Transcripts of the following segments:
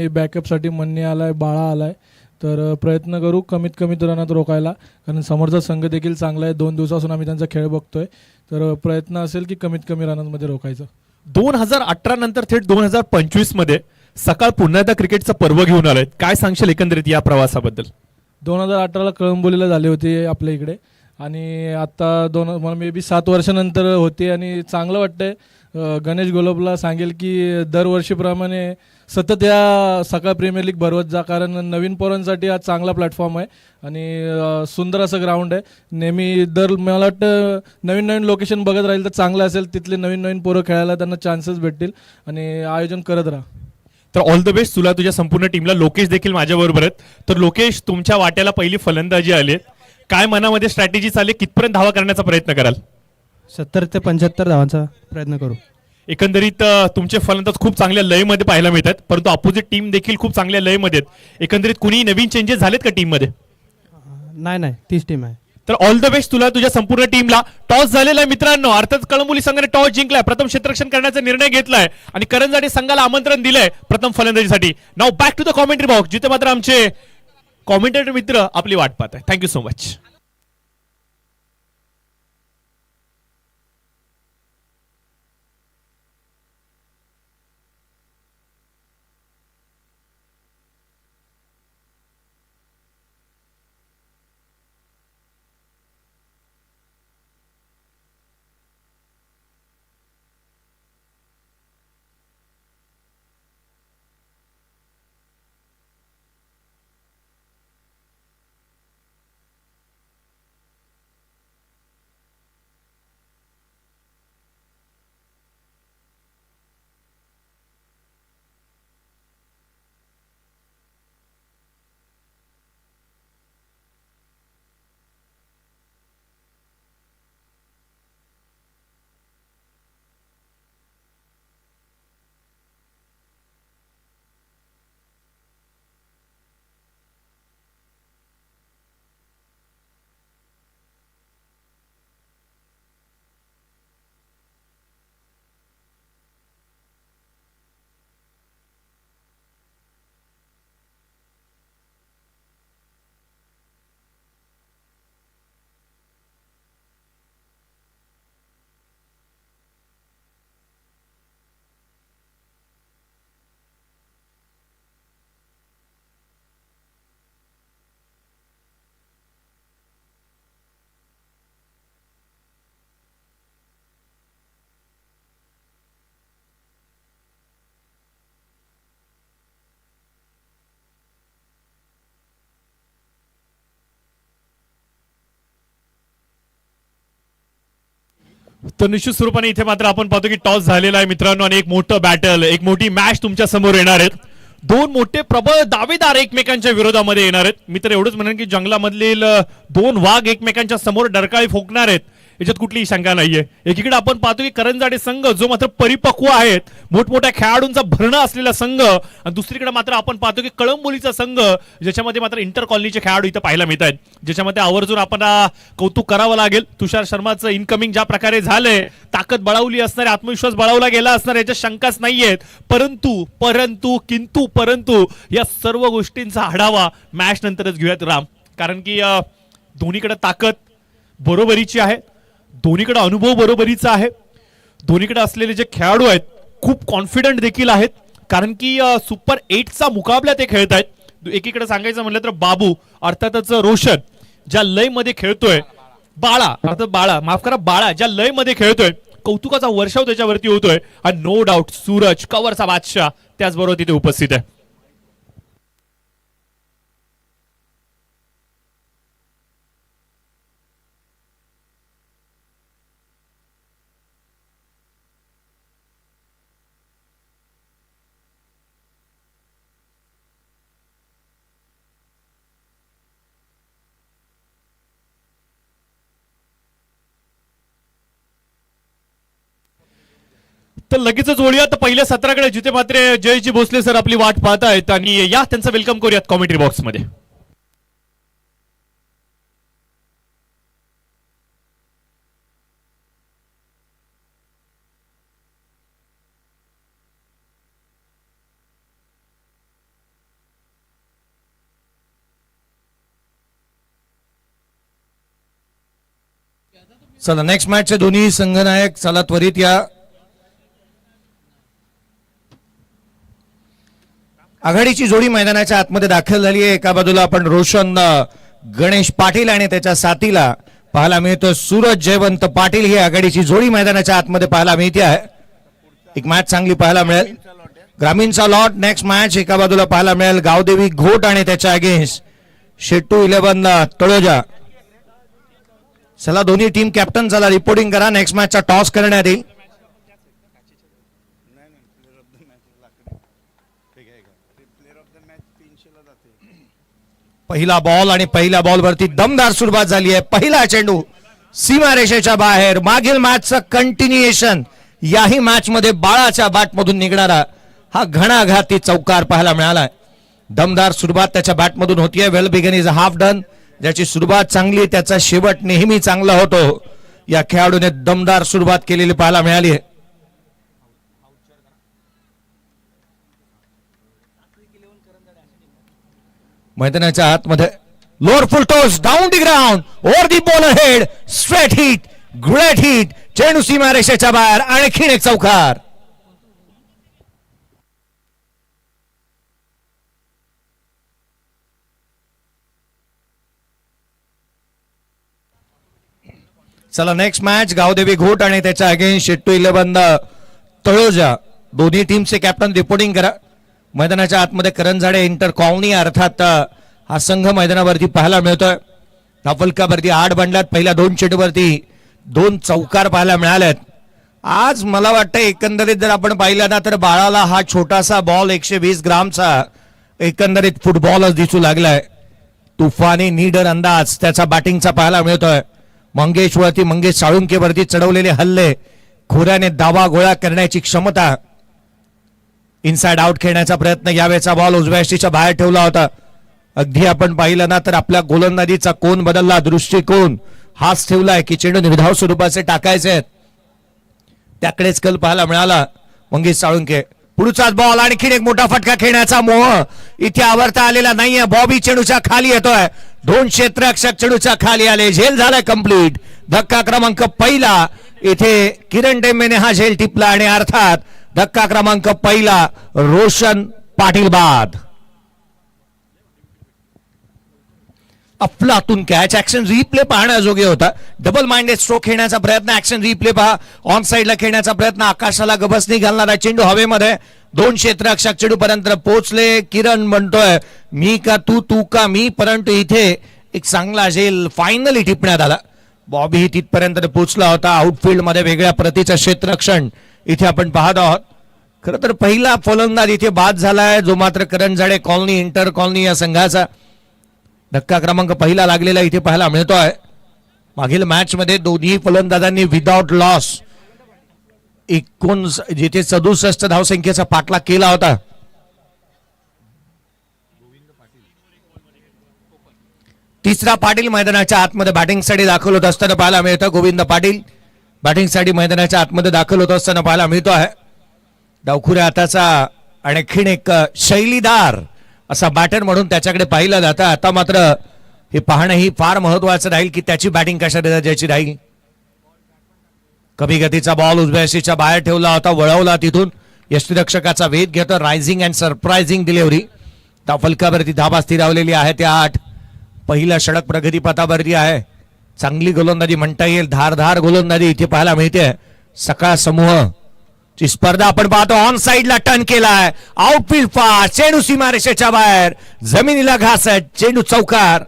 बॅकअपसाठी मन्नी आलाय, बाळा आलाय. तर प्रयत्न करू कमीत कमीत रनात रोकायला, कारण समोरचा संघ देखील चांगला आहे. 2 दिवसापासून आम्ही त्यांचा खेळ बघतोय. तर प्रयत्न असेल की कमीत कमी रनांमध्ये रोखायचं. 2018 नंतर थेट 2025 मध्ये सकाळ पुन्हा एकदा क्रिकेटचं पर्व घेऊन आलंय. काय सांगशील एकंदरीत या प्रवासाबद्दल? 2018ला कळंबोलीला झाले होते आपल्या इकडे, आणि आता मला मे बी 7 वर्षानंतर होते आणि चांगलं वाटतंय. गणेश गोलबला सांगेल की दरवर्षीप्रमाणे सतत या सकाळ प्रीमियर लीग भरवत जा, कारण नवीन पोरांसाठी हा चांगला प्लॅटफॉर्म आहे आणि सुंदर असं ग्राउंड आहे. नेहमी मला वाटतं नवीन नवीन लोकेशन बघत राहील तर चांगलं असेल. तिथले नवीन नवीन पोरं खेळायला त्यांना चान्सेस भेटतील आणि आयोजन करत राहा. तर ऑल द बेस्ट तुला, तुझ्या संपूर्ण टीमला. लोकेश देखील माझ्याबरोबर आहेत. तर लोकेश, तुमच्या वाट्याला पहिली फलंदाजी आली, काय मनामध्ये स्ट्रॅटेजी चालली, कितपर्यंत धावा करण्याचा प्रयत्न कराल? 70 ते 75 धावांचा प्रयत्न करू. एकंदरीत तुमचे फलंदाज खूप चांगल्या लयमध्ये पाहायला मिळतात, परंतु अपोजिट टीम देखील खूप चांगल्या लयमध्ये आहेत. एकंदरीत कुणी नवीन चेंजेस झालेत का टीममध्ये? नाही, तीच टीम आहे. तर ऑल द बेस्ट तुला, तुझ्या संपूर्ण टीमला. टॉस झालेला आहे मित्रांनो, अर्थात कळंबोली संघाने टॉस जिंकलाय, प्रथम क्षेत्ररक्षण करण्याचा निर्णय घेतलाय आणि करंजाडे संघाला आमंत्रण दिलंय प्रथम फलंदाजीसाठी. Now back to the commentary box, जिथे मात्र आमचे कॉमेंटेटर मित्र आपली वाट पाहत आहे. Thank you so much. तर निश्चित स्वरूपाने इथे मात्र आपण पाहतो की टॉस झालेला आहे मित्रांनो, आणि एक मोठं बॅटल, एक मोठी मॅच तुमच्या समोर येणार आहेत. दोन मोठे प्रबळ दावेदार एकमेकांच्या विरोधामध्ये येणार आहेत. मी तर एवढंच म्हणेन की जंगलामधील दोन वाघ एकमेकांच्या समोर डरकाळी फोकणार आहेत, याच्यात कुठलीही शंका नाहीये. एकीकडे आपण पाहतो की करंजाडे संघ जो मात्र परिपक्व आहेत, मोठमोठ्या खेळाडूंचा भरणा असलेला संघ, आणि दुसरीकडे मात्र आपण पाहतो की कळंबोलीचा संघ, ज्याच्यामध्ये मात्र इंटर कॉलनीचे खेळाडू इथं पाहायला मिळत आहेत, ज्याच्यामध्ये आवर्जून आपण कौतुक करावं लागेल. तुषार शर्माचं इनकमिंग ज्या प्रकारे झालंय, ताकद बळावली असणार, आत्मविश्वास बळावला गेला असणार, याच्या शंकाच नाहीयेत. परंतु या सर्व गोष्टींचा आढावा मॅच नंतरच घेऊयात राम, कारण की दोन्हीकडे ताकद बरोबरीची आहे, दोन्हीकडे अनुभव बरोबरीचा आहे, दोन्हीकडे असलेले जे खेळाडू आहेत खूप कॉन्फिडंट देखील आहेत, कारण की सुपर 8चा मुकाबला ते खेळत आहेत. एकीकडे सांगायचं म्हणलं तर बाबू अर्थातच रोशन ज्या लय मध्ये खेळतोय, बाळा ज्या लय मध्ये खेळतोय, कौतुकाचा वर्षाव त्याच्यावरती होतोय, आणि नो डाऊट सूरज कव्हरचा बादशाह त्याचबरोबर तिथे उपस्थित आहे. तर लगेचच वळूया तर पहिल्या सत्राकडे, जिथे मात्र जयजी भोसले सर आपली वाट पाहत आहेत, आणि या त्यांचं वेलकम करूयात कॉमेंट्री बॉक्स मध्ये. चला नेक्स्ट मॅचचे दोन्ही संघनायक चला त्वरित या. आघाडीची जोडी मैदानाच्या आतमध्ये दाखल झाली आहे. एका बाजूला आपण रोशन गणेश पाटील आणि त्याच्या साथीला पाहायला मिळतो सूरज जयवंत पाटील. ही आघाडीची जोडी मैदानाच्या आतमध्ये पाहायला मिळते आहे. एक मॅच चांगली पाहायला मिळेल. ग्रामीणचा लॉट नेक्स्ट मॅच एका बाजूला पाहायला मिळेल गावदेवी घोट आणि त्याच्या अगेन्स्ट शेट्टू 11 तळोजा. चला दोन्ही टीम कॅप्टन चला रिपोर्टिंग करा. नेक्स्ट मॅचचा टॉस करण्यात येईल. पहिला बॉल आणि पहिल्या बॉलवरती दमदार सुरुवात झाली आहे. पहिला चेंडू सीमारेषेच्या बाहेर. मागील मॅचचं कंटिन्युएशन याही मॅच मध्ये बाळाच्या बॅटमधून निघणारा हा घणाघाती चौकार पाहायला मिळालाय. दमदार सुरुवात त्याच्या बॅटमधून होतीये. Well begun is half done. ज्याची सुरुवात चांगली त्याचा शेवट नेहमी चांगला होतो. या खेळाडूने दमदार सुरुवात केलेली पाहायला मिळाली आहे. मैदानाच्या आतमध्ये lower full toss down the ground over the ball head straight hit great hit. चेंडू सीमारेषेच्या बाहेर. आणखीन एक चौकार. चला नेक्स्ट मॅच गावदेवी घोट आणि त्याच्या अगेन्स्ट शेट्टू 11 तळोजा. दोन्ही टीमचे कॅप्टन रिपोर्टिंग करा. मैदानाच्या आतमध्ये करंजाडे इंटर कॉलनी अर्थात हा संघ मैदानावरती पाहायला मिळतोय. धावफलकावरती 8 बंडलात. पहिल्या 2 चेंडूवरती 2 चौकार पाहायला मिळालेत. आज मला वाटतं एकंदरीत जर आपण पाहिलं ना तर बाळाला हा छोटासा बॉल 120 ग्रामचा एकंदरीत फुटबॉलच दिसू लागलाय. तुफानी नीडर अंदाज त्याचा बॅटिंगचा पाहायला मिळतोय. मंगेश साळुंकेवरती चढवलेले हल्ले खोऱ्याने दावा गोळा करण्याची क्षमता. इनसाइड आउट खेळण्याचा प्रयत्न. यावेळेचा बॉल उजव्या यष्टीच्या बाहेर ठेवला होता. अगदी आपण पाहिलं ना तर आपल्या गोलंदाजीचा कोन बदलला. दृष्टिकोन हाच ठेवलाय की चेंडू निर्धाव स्वरूपाचे टाकायचे आहेत. त्याकडेच कल पाहायला मिळाला मंगेश साळुंके. पुढचाच बॉल. आणखीन एक मोठा फटका खेळण्याचा मोह इथे आवरता आलेला नाहीये. बॉबी चेंडूच्या खाली येतोय. 2 क्षेत्ररक्षक चेंडूच्या खाली आले. झेल झालाय कंप्लीट. धक्का क्रमांक पहिला. इथे किरण टेंबेने हा झेल टिपला आणि अर्थात धक्का क्रमांक पहिला रोशन पाटील बाद. अफलातून कॅच. ऍक्शन रिप्ले पाहण्याजोगे होता. डबल माइंडेड स्ट्रोक खेळण्याचा प्रयत्न. ऍक्शन रिप्ले पहा. ऑन साइडला खेळण्याचा प्रयत्न. आकाशाला गबसणी घालणारा चेंडू हवेमध्ये. 2 क्षेत्ररक्षक चेंडू पर्यंत पोहोचले. किरण म्हणतोय मी का तू, तू का मी, परंतु इथे एक चांगला झेल फायनली टिपण्यात आला. बॉबी ही तिथपर्यंत पोहोचला होता. आउटफील्ड मध्ये वेगळ्या प्रतीचं क्षेत्ररक्षण इथे आपण पाहत आहोत. खरं तर पहिला फलंदाज इथे बाद झालाय जो मात्र करंजाडे कॉलनी इंटर कॉलनी या संघाचा. धक्का क्रमांक पहिला लागलेला इथे पाहायला मिळतोय. मागील मॅच मध्ये दोन्ही फलंदाजांनी विदाउट लॉस जिथे 67 धावसंख्येचा पाठलाग केला होता. तिसरा पाटील मैदानाच्या आतमध्ये बॅटिंगसाठी दाखल होत असताना पाहायला मिळतं. गोविंद पाटील बॅटिंगसाठी मैदानाच्या आतमध्ये दाखल होत असताना पाहायला मिळतो आहे. डावखुऱ्या हाताचा आणखीन एक शैलीदार असा बॅटर म्हणून त्याच्याकडे पाहिलं जातं. आता मात्र हे पाहणं ही फार महत्वाचं राहील की त्याची बॅटिंग कशा दर्जाची राहील. कमी गतीचा बॉल उजव्या यष्टीच्या बाहेर ठेवला होता. वळवला तिथून यष्टीरक्षकाचा वेध घेतो. Rising and surprising delivery. धावफलकावरती धाबा स्थिरावलेली आहे त्या 8. पहिला षटक प्रगतीपथावरती आहे. चांगली गोलंदाजी म्हणता येईल. धारधार गोलंदाजी इथे पाहायला मिळते. सकाळ समूह ची स्पर्धा आपण पाहतो. ऑन साइडला टर्न केलाय. Outfield fast. चेंडू सीमारेषेच्या बाहेर. जमिनीला घासत. चेंडू चौकार.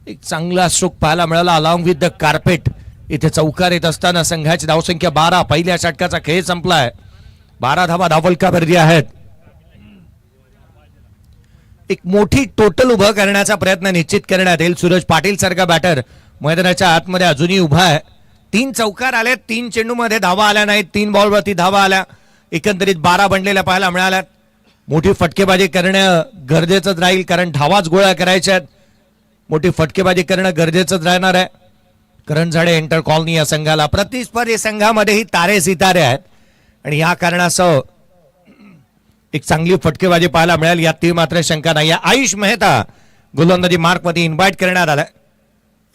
एक चांगला स्ट्रोक पाहायला मिळाला अलॉंग विथ द कार्पेट. इथे चौकार येत असताना संघाची धावसंख्या 12. पहिल्या षटकाचा खेळ संपलाय. 12 धावा धावफलकावरती आहेत. एक मोठी टोटल उभं करण्याचा प्रयत्न निश्चित करण्यात येईल. सूरज पाटील सारखा बॅटर मैदानाच्या आतमध्ये अजूनही उभा आहे. 3 चौकार आले. 3 चेंडूमध्ये धावा आल्या नाहीत. 3 बॉलवरती धावा आल्या. एकंदरीत 12 बनलेल्या पाहायला मिळाल्यात. मोठी फटकेबाजी करणं गरजेचंच राहील कारण धावाच गोळा करायच्या आहेत. मोठी फटकेबाजी करणं गरजेचंच राहणार आहे. करंजाडे इंटर कॉलनी या संघाला. प्रतिस्पर्धी संघामध्येही तारे सितारे आहेत आणि या कारणासह एक चांगली फटकेबाजी पाहायला मिळेल यात ती मात्र शंका नाही. आयुष मेहता गोलंदाजी मार्कमध्ये इन्व्हाइट करण्यात आलाय.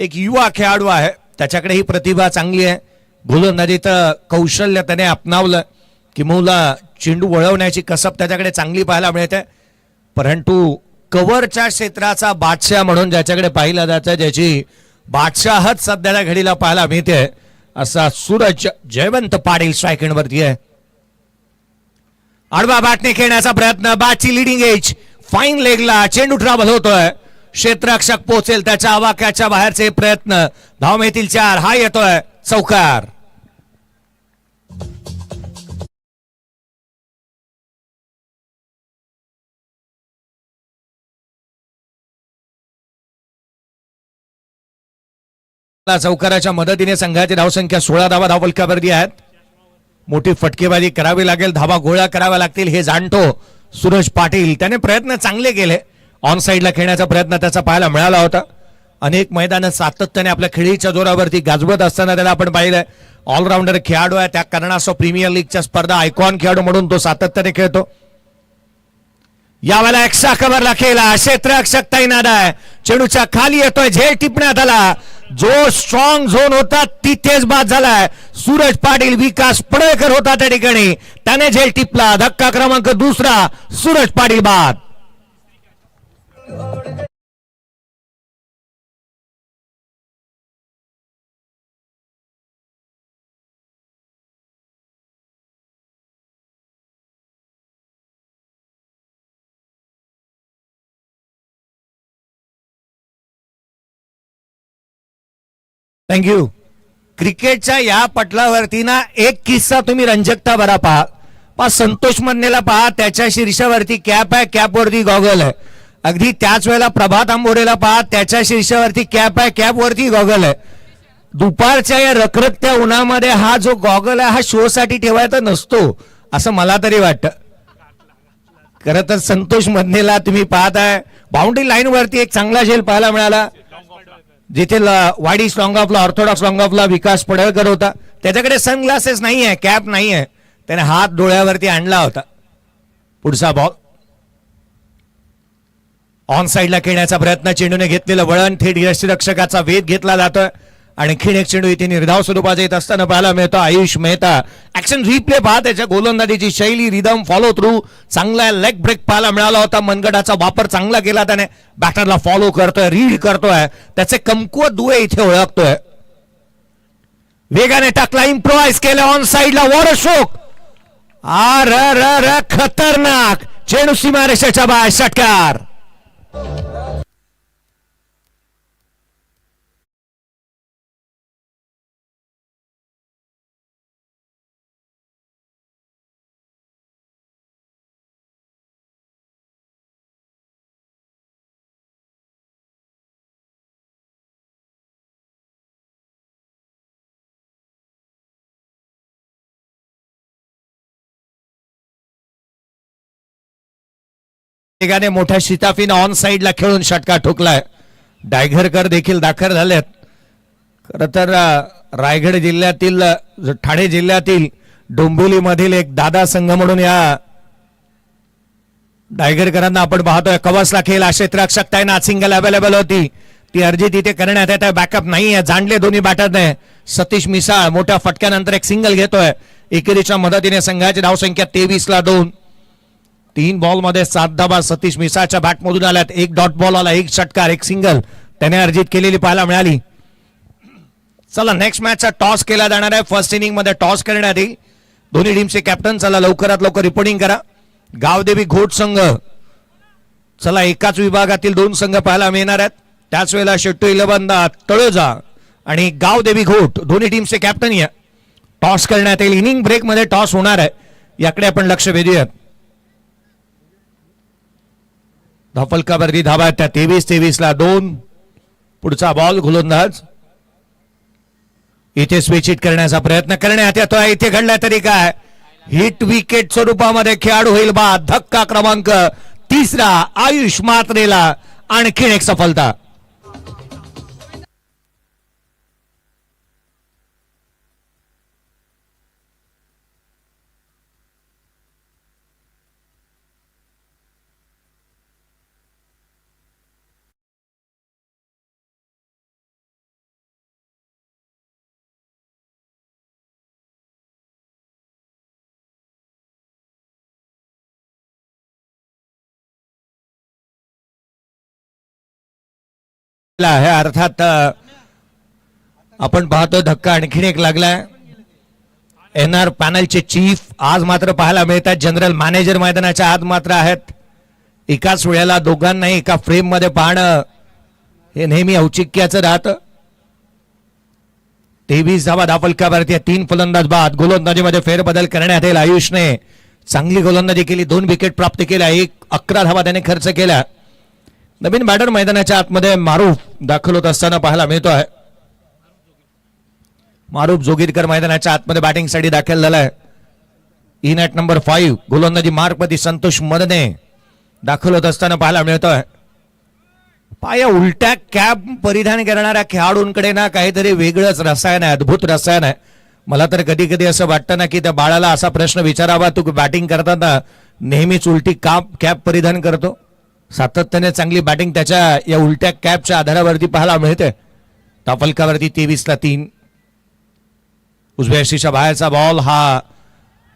एक युवा खेळाडू आहे, त्याच्याकडे ही प्रतिभा चांगली आहे. गोलंदाजीत कौशल्य त्याने अपनावलं किंवा चेंडू वळवण्याची कसब त्याच्याकडे चांगली पाहायला मिळते. परंतु कव्हरच्या क्षेत्राचा बादशाह म्हणून ज्याच्याकडे पाहिलं जातं, ज्याची बादशाहच सध्याच्या घडीला पाहायला मिळते, असा सूरज जयवंत पाटील स्ट्राईक एंडवरती आहे. आडवा बॅटने खेळण्याचा प्रयत्न, बॅटची लिडिंग एज, फाईन लेगला चेंडू ट्रॅव्हल होतोय, क्षेत्ररक्षक पोहोचेल त्याच्या आवाक्याच्या बाहेरचे प्रयत्न, धाव मिळतील 4, हा येतोय चौकार. चौकाराच्या मदतीने संघाची धावसंख्या 16 धावा धावफलकावरती आहेत. मोठी फटकेबाजी करावी लागेल, धावा गोळा कराव्या लागतील हे जाणतो सूरज पाटील. त्याने प्रयत्न चांगले केले, ऑन साईडला खेळण्याचा प्रयत्न त्याचा पाहायला मिळाला होता. अनेक मैदानं सातत्याने आपल्या खेळीच्या जोरावरती गाजवत असताना त्याला आपण पाहिलंय. ऑलराऊंडर खेळाडू आहे, त्या कारणास्तव प्रीमियर लीगच्या स्पर्धा आयकॉन खेळाडू म्हणून तो सातत्याने खेळतो. यावेळेला एक्स्ट्रा कव्हरला खेळला, क्षेत्ररक्षक तैनात आहे, चेंडूच्या खाली येतोय, झेल टिपण्यात आला. जो स्ट्रॉंग झोन होता तिथेच बाद झालाय. सूरज पाटील, विकास पडळकर होता त्या ठिकाणी, त्याने झेल टिपला. धक्का क्रमांक 2, सूरज पाटील बाद. थँक्यू. क्रिकेटच्या या पटलावरती ना एक किस्सा तुम्ही रंजकता भरा पहा. संतोष मन्नेला पहा, त्याच्या शीर्षावरती कॅप आहे, कॅपवरती गॉगल आहे. अगदी त्याच वेळेला प्रभात आंबोरेला पहा, त्याच्या शीर्षावरती कॅप आहे, कॅपवरती गॉगल आहे. दुपारच्या या रखरखत्या उन्हामध्ये हा जो गॉगल आहे हा शो साठी ठेवायचा नसतो असं मला तरी वाटतं. खरं तर संतोष मन्नेला तुम्ही पाहताय बाउंड्री लाईन वरती एक चांगला झेल पाहायला मिळाला, जिथे वाडी स्ट्रॉंग ऑफला, ऑर्थोडॉक्स स्ट्रॉंग ऑफला विकास पडळकर होता. त्याच्याकडे सनग्लासेस नाही आहे, कॅप नाही आहे, त्याने हात डोळ्यावरती आणला होता. पुढचा बॉल ऑन साईडला खेळण्याचा प्रयत्न, चेंडूने घेतलेलं वळण थेट यष्टिरक्षकाचा वेध घेतला जातोय आणि खिण एक चेंडू इथे निर्धाव स्वरूपात येत असताना पाहायला मिळतो. आयुष मेहता ऍक्शन रिप्ले पहा, त्याच्या गोलंदाजीची शैली, रिदम, फॉलो थ्रू, चांगला लेग ब्रेक पाहायला मिळाला होता. मनगटाचा वापर चांगला केला त्याने, बॅटरला फॉलो करतोय, रीड करतोय, त्याचे कमकुवत दुवे इथे ओळखतोय. वेगाने टाकला, इम्प्रोवाइज केलं ऑन साईडला, वॉर शोक, खतरनाक चेंडू सीमारेषेच्या बाहेर, षटकार. वेगाने मोठ्या शिताफीनं ऑन साईडला खेळून षटकार ठोकलाय. डायघरकर देखील दाखल झालेत. खर तर रायगड जिल्ह्यातील, ठाणे जिल्ह्यातील डोंबिवली मधील एक दादा संघ म्हणून या डायघरकरांना आपण पाहतोय. कवसला खेळ, क्षेत्ररक्षक तैनात, सिंगल अवेलेबल होती, ती अर्जी तिथे करण्यात येते. बॅकअप नाही आहे, जाणले दोन्ही बॅटरने. सतीश मिसाळ मोठ्या फटक्यानंतर एक सिंगल घेतोय. एकेरीच्या मदतीने संघाची धावसंख्या 23-2. 3 बॉलमध्ये 7 धावा सतीश मिसाळच्या बॅटमधून आल्यात. एक डॉट बॉल आला, एक षटकार, एक सिंगल त्याने अर्जित केलेली पाहायला मिळाली. चला नेक्स्ट मॅचचा टॉस केला जाणार आहे. फर्स्ट इनिंग मध्ये टॉस करण्यात येईल. दोन्ही टीमचे कॅप्टन चला लवकरात लवकर रिपोर्टिंग करा. गावदेवी घोट संघ, चला एकाच विभागातील 2 संघ पाहायला मिळणार आहेत. त्याच वेळेला शेट्टू 11 तळोजा आणि गावदेवी घोट दोन्ही टीमचे कॅप्टन या टॉस करण्यात येईल. इनिंग ब्रेक मध्ये टॉस होणार आहे, याकडे आपण लक्ष वेधूयात. धावफलकावरती धावा त्या 23-2. पुढचा बॉल गोलंदाज इथे स्विच हिट करण्याचा प्रयत्न करण्यात येतोय. इथे घडला तरी काय, हिट विकेट स्वरूपामध्ये खेळाडू होईल बाद. धक्का क्रमांक 3 आयुष मात्रेला आणखीन एक सफलता. आहे अर्थात आपण पाहतो धक्का आणखीन एक लागलाय. एनआर पॅनलचे चीफ आज मात्र पाहायला मिळतात. जनरल मॅनेजर मैदानाच्या आत मात्र आहेत. एकाच वेळेला दोघांनाही एका फ्रेम मध्ये पाहणं हे नेहमी औचित्याचं राहतं. 23 धावा धावफलकावरती 3 फलंदाज बाद. गोलंदाजीमध्ये फेरबदल करण्यात येईल. आयुषने चांगली गोलंदाजी केली. 2 विकेट प्राप्त केल्या. 11 धावा त्याने खर्च केल्या. नवीन बॅटर मैदानाच्या आतमध्ये मारूफ दाखल होत असताना पाहायला मिळतो आहे. मारूफ जोगीरकर मैदानाच्या आतमध्ये बॅटिंगसाठी दाखल झालाय. इन ॲट नंबर 5 गोलंदाजी मार्कमध्ये संतोष मदने दाखल होत असताना पाहायला मिळतोय. पाया उलट्या कॅप परिधान करणाऱ्या खेळाडूंकडे ना काहीतरी वेगळंच रसायन आहे. अद्भुत रसायन आहे. मला तर कधी कधी असं वाटतं ना की त्या बाळाला असा प्रश्न विचारावा, तू बॅटिंग करताना नेहमीच उलटी कॅप परिधान करतो. सातत्याने चांगली बॅटिंग त्याच्या या उलट्या कॅपच्या आधारावरती पाहायला मिळते. धावफलकावरती 23-3. उजव्या यष्टीच्या बाहेरचा बॉल हा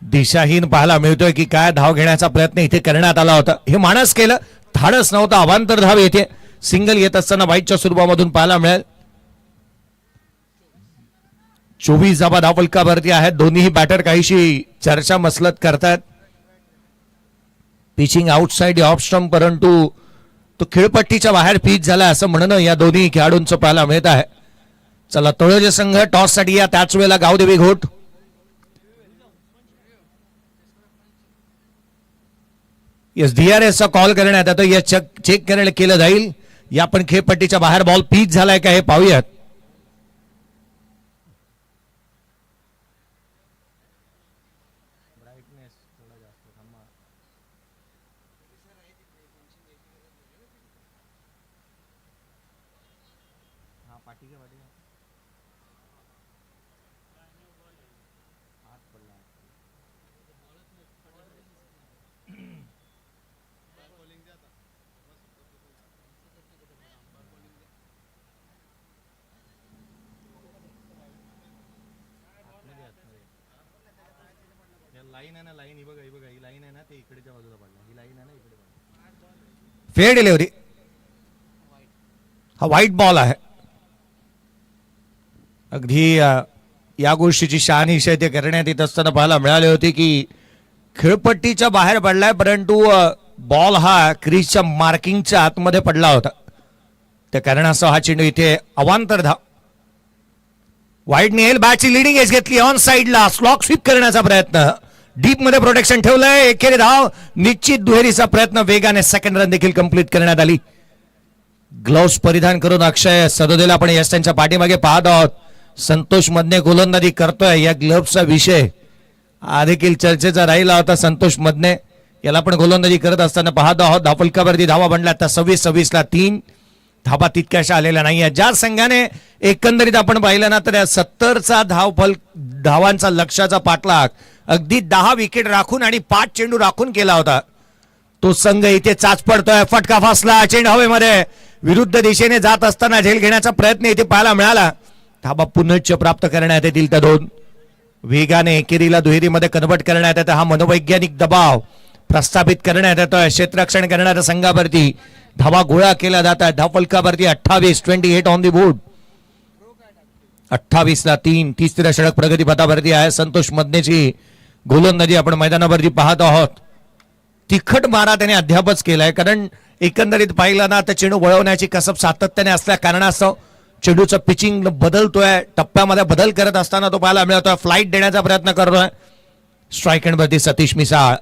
दिशाहीन पाहायला मिळतोय की काय धाव घेण्याचा प्रयत्न इथे करण्यात आला होता. हे माणस केलं, धाडस नव्हतं. अवांतर धाव येते. सिंगल येत असताना वाईटच्या स्वरूपामधून पाहायला मिळेल. 24 धावा धावफलकावरती आहेत. दोन्ही बॅटर काहीशी चर्चा मसलत करतात. पिचिंग आउटसाइड ऑफ स्टंप, परंतु तो खेळपट्टीच्या बाहेर पिच झाला असं म्हणणं या दोन्ही खेळाडूंचं पाहायला मिळत आहे. चला तळोजा संघ टॉस साठी या. त्याच वेळेला गावदेवी घोट DRS चा कॉल करण्यात येतो. या चेक केलं जाईल. या पण खेळपट्टीच्या बाहेर बॉल पिच झालाय का हे पाहूयात. Fair delivery. हा व्हाईट बॉल आहे. अगदी या गोष्टीची शहानिशा इथे करण्यात येत असताना पाहायला मिळाली होती की खेळपट्टीच्या बाहेर पडलाय, परंतु बॉल हा क्रीजच्या मार्किंगच्या आतमध्ये पडला होता. त्या कारणास्तव हा चेंडू इथे अवांतर धाव. वाईट नेल बॅटची लिडिंग एज घेतली. ऑन साइडला स्लॉक स्वीप करण्याचा प्रयत्न. डीप मध्ये प्रोटेक्शन ठेवलंय. एकेरी धाव निश्चित. दुहेरीचा प्रयत्न वेगाने. सेकंड रन देखील कंप्लीट करण्यात आली. ग्लोव्स परिधान करून अक्षय सदोदेला आपण यश त्यांच्या पाठीमागे पाहत आहोत. संतोष मदने गोलंदाजी करतोय. या ग्लोव्सचा विषय हा देखील चर्चेचा राहिला होता. संतोष मदने याला पण गोलंदाजी करत असताना पाहत आहोत. धावफलकावरती धावा बनल्या आता 26-26 धाबा तितक्याशा आलेल्या नाही. ज्या संघाने एकंदरीत आपण पाहिलं ना तर 70चा धावांचा लक्ष्याचा पाठलाग अगदी 10 विकेट राखून आणि 5 चेंडू राखून केला होता, तो संघ इथे चाच पडतोय. फटका फासला. चेंडू हवेमध्ये विरुद्ध दिशेने जात असताना झेल घेण्याचा प्रयत्न इथे पाहायला मिळाला. धाबा पुनश्च प्राप्त करण्यात येतील त्या 2. वेगाने एकेरीला दुहेरीमध्ये कन्व्हर्ट करण्यात येतं. हा मनोवैज्ञानिक दबाव प्रस्थापित करण्यात येतोय. क्षेत्ररक्षण करणाऱ्या संघावरती धावा गोळा केला जात आहे. धावफलकावरती 28 ऑन दी बोर्ड. 28-3. तिसऱ्या षटक प्रगतीपथावरती आहे. संतोष मदनेची गोलंदाजी आपण मैदानावरती पाहत आहोत. तिखट मारा त्याने अद्यापच केलाय, कारण एकंदरीत पाहिलं ना तर चेंडू वळवण्याची कसब सातत्याने असल्या कारणास्तव चेंडूचं पिचिंग बदलतोय. टप्प्यामध्ये बदल करत असताना तो पाहायला मिळतोय. फ्लाईट देण्याचा प्रयत्न करतोय. स्ट्राईक एंडवरती सतीश मिसाळ.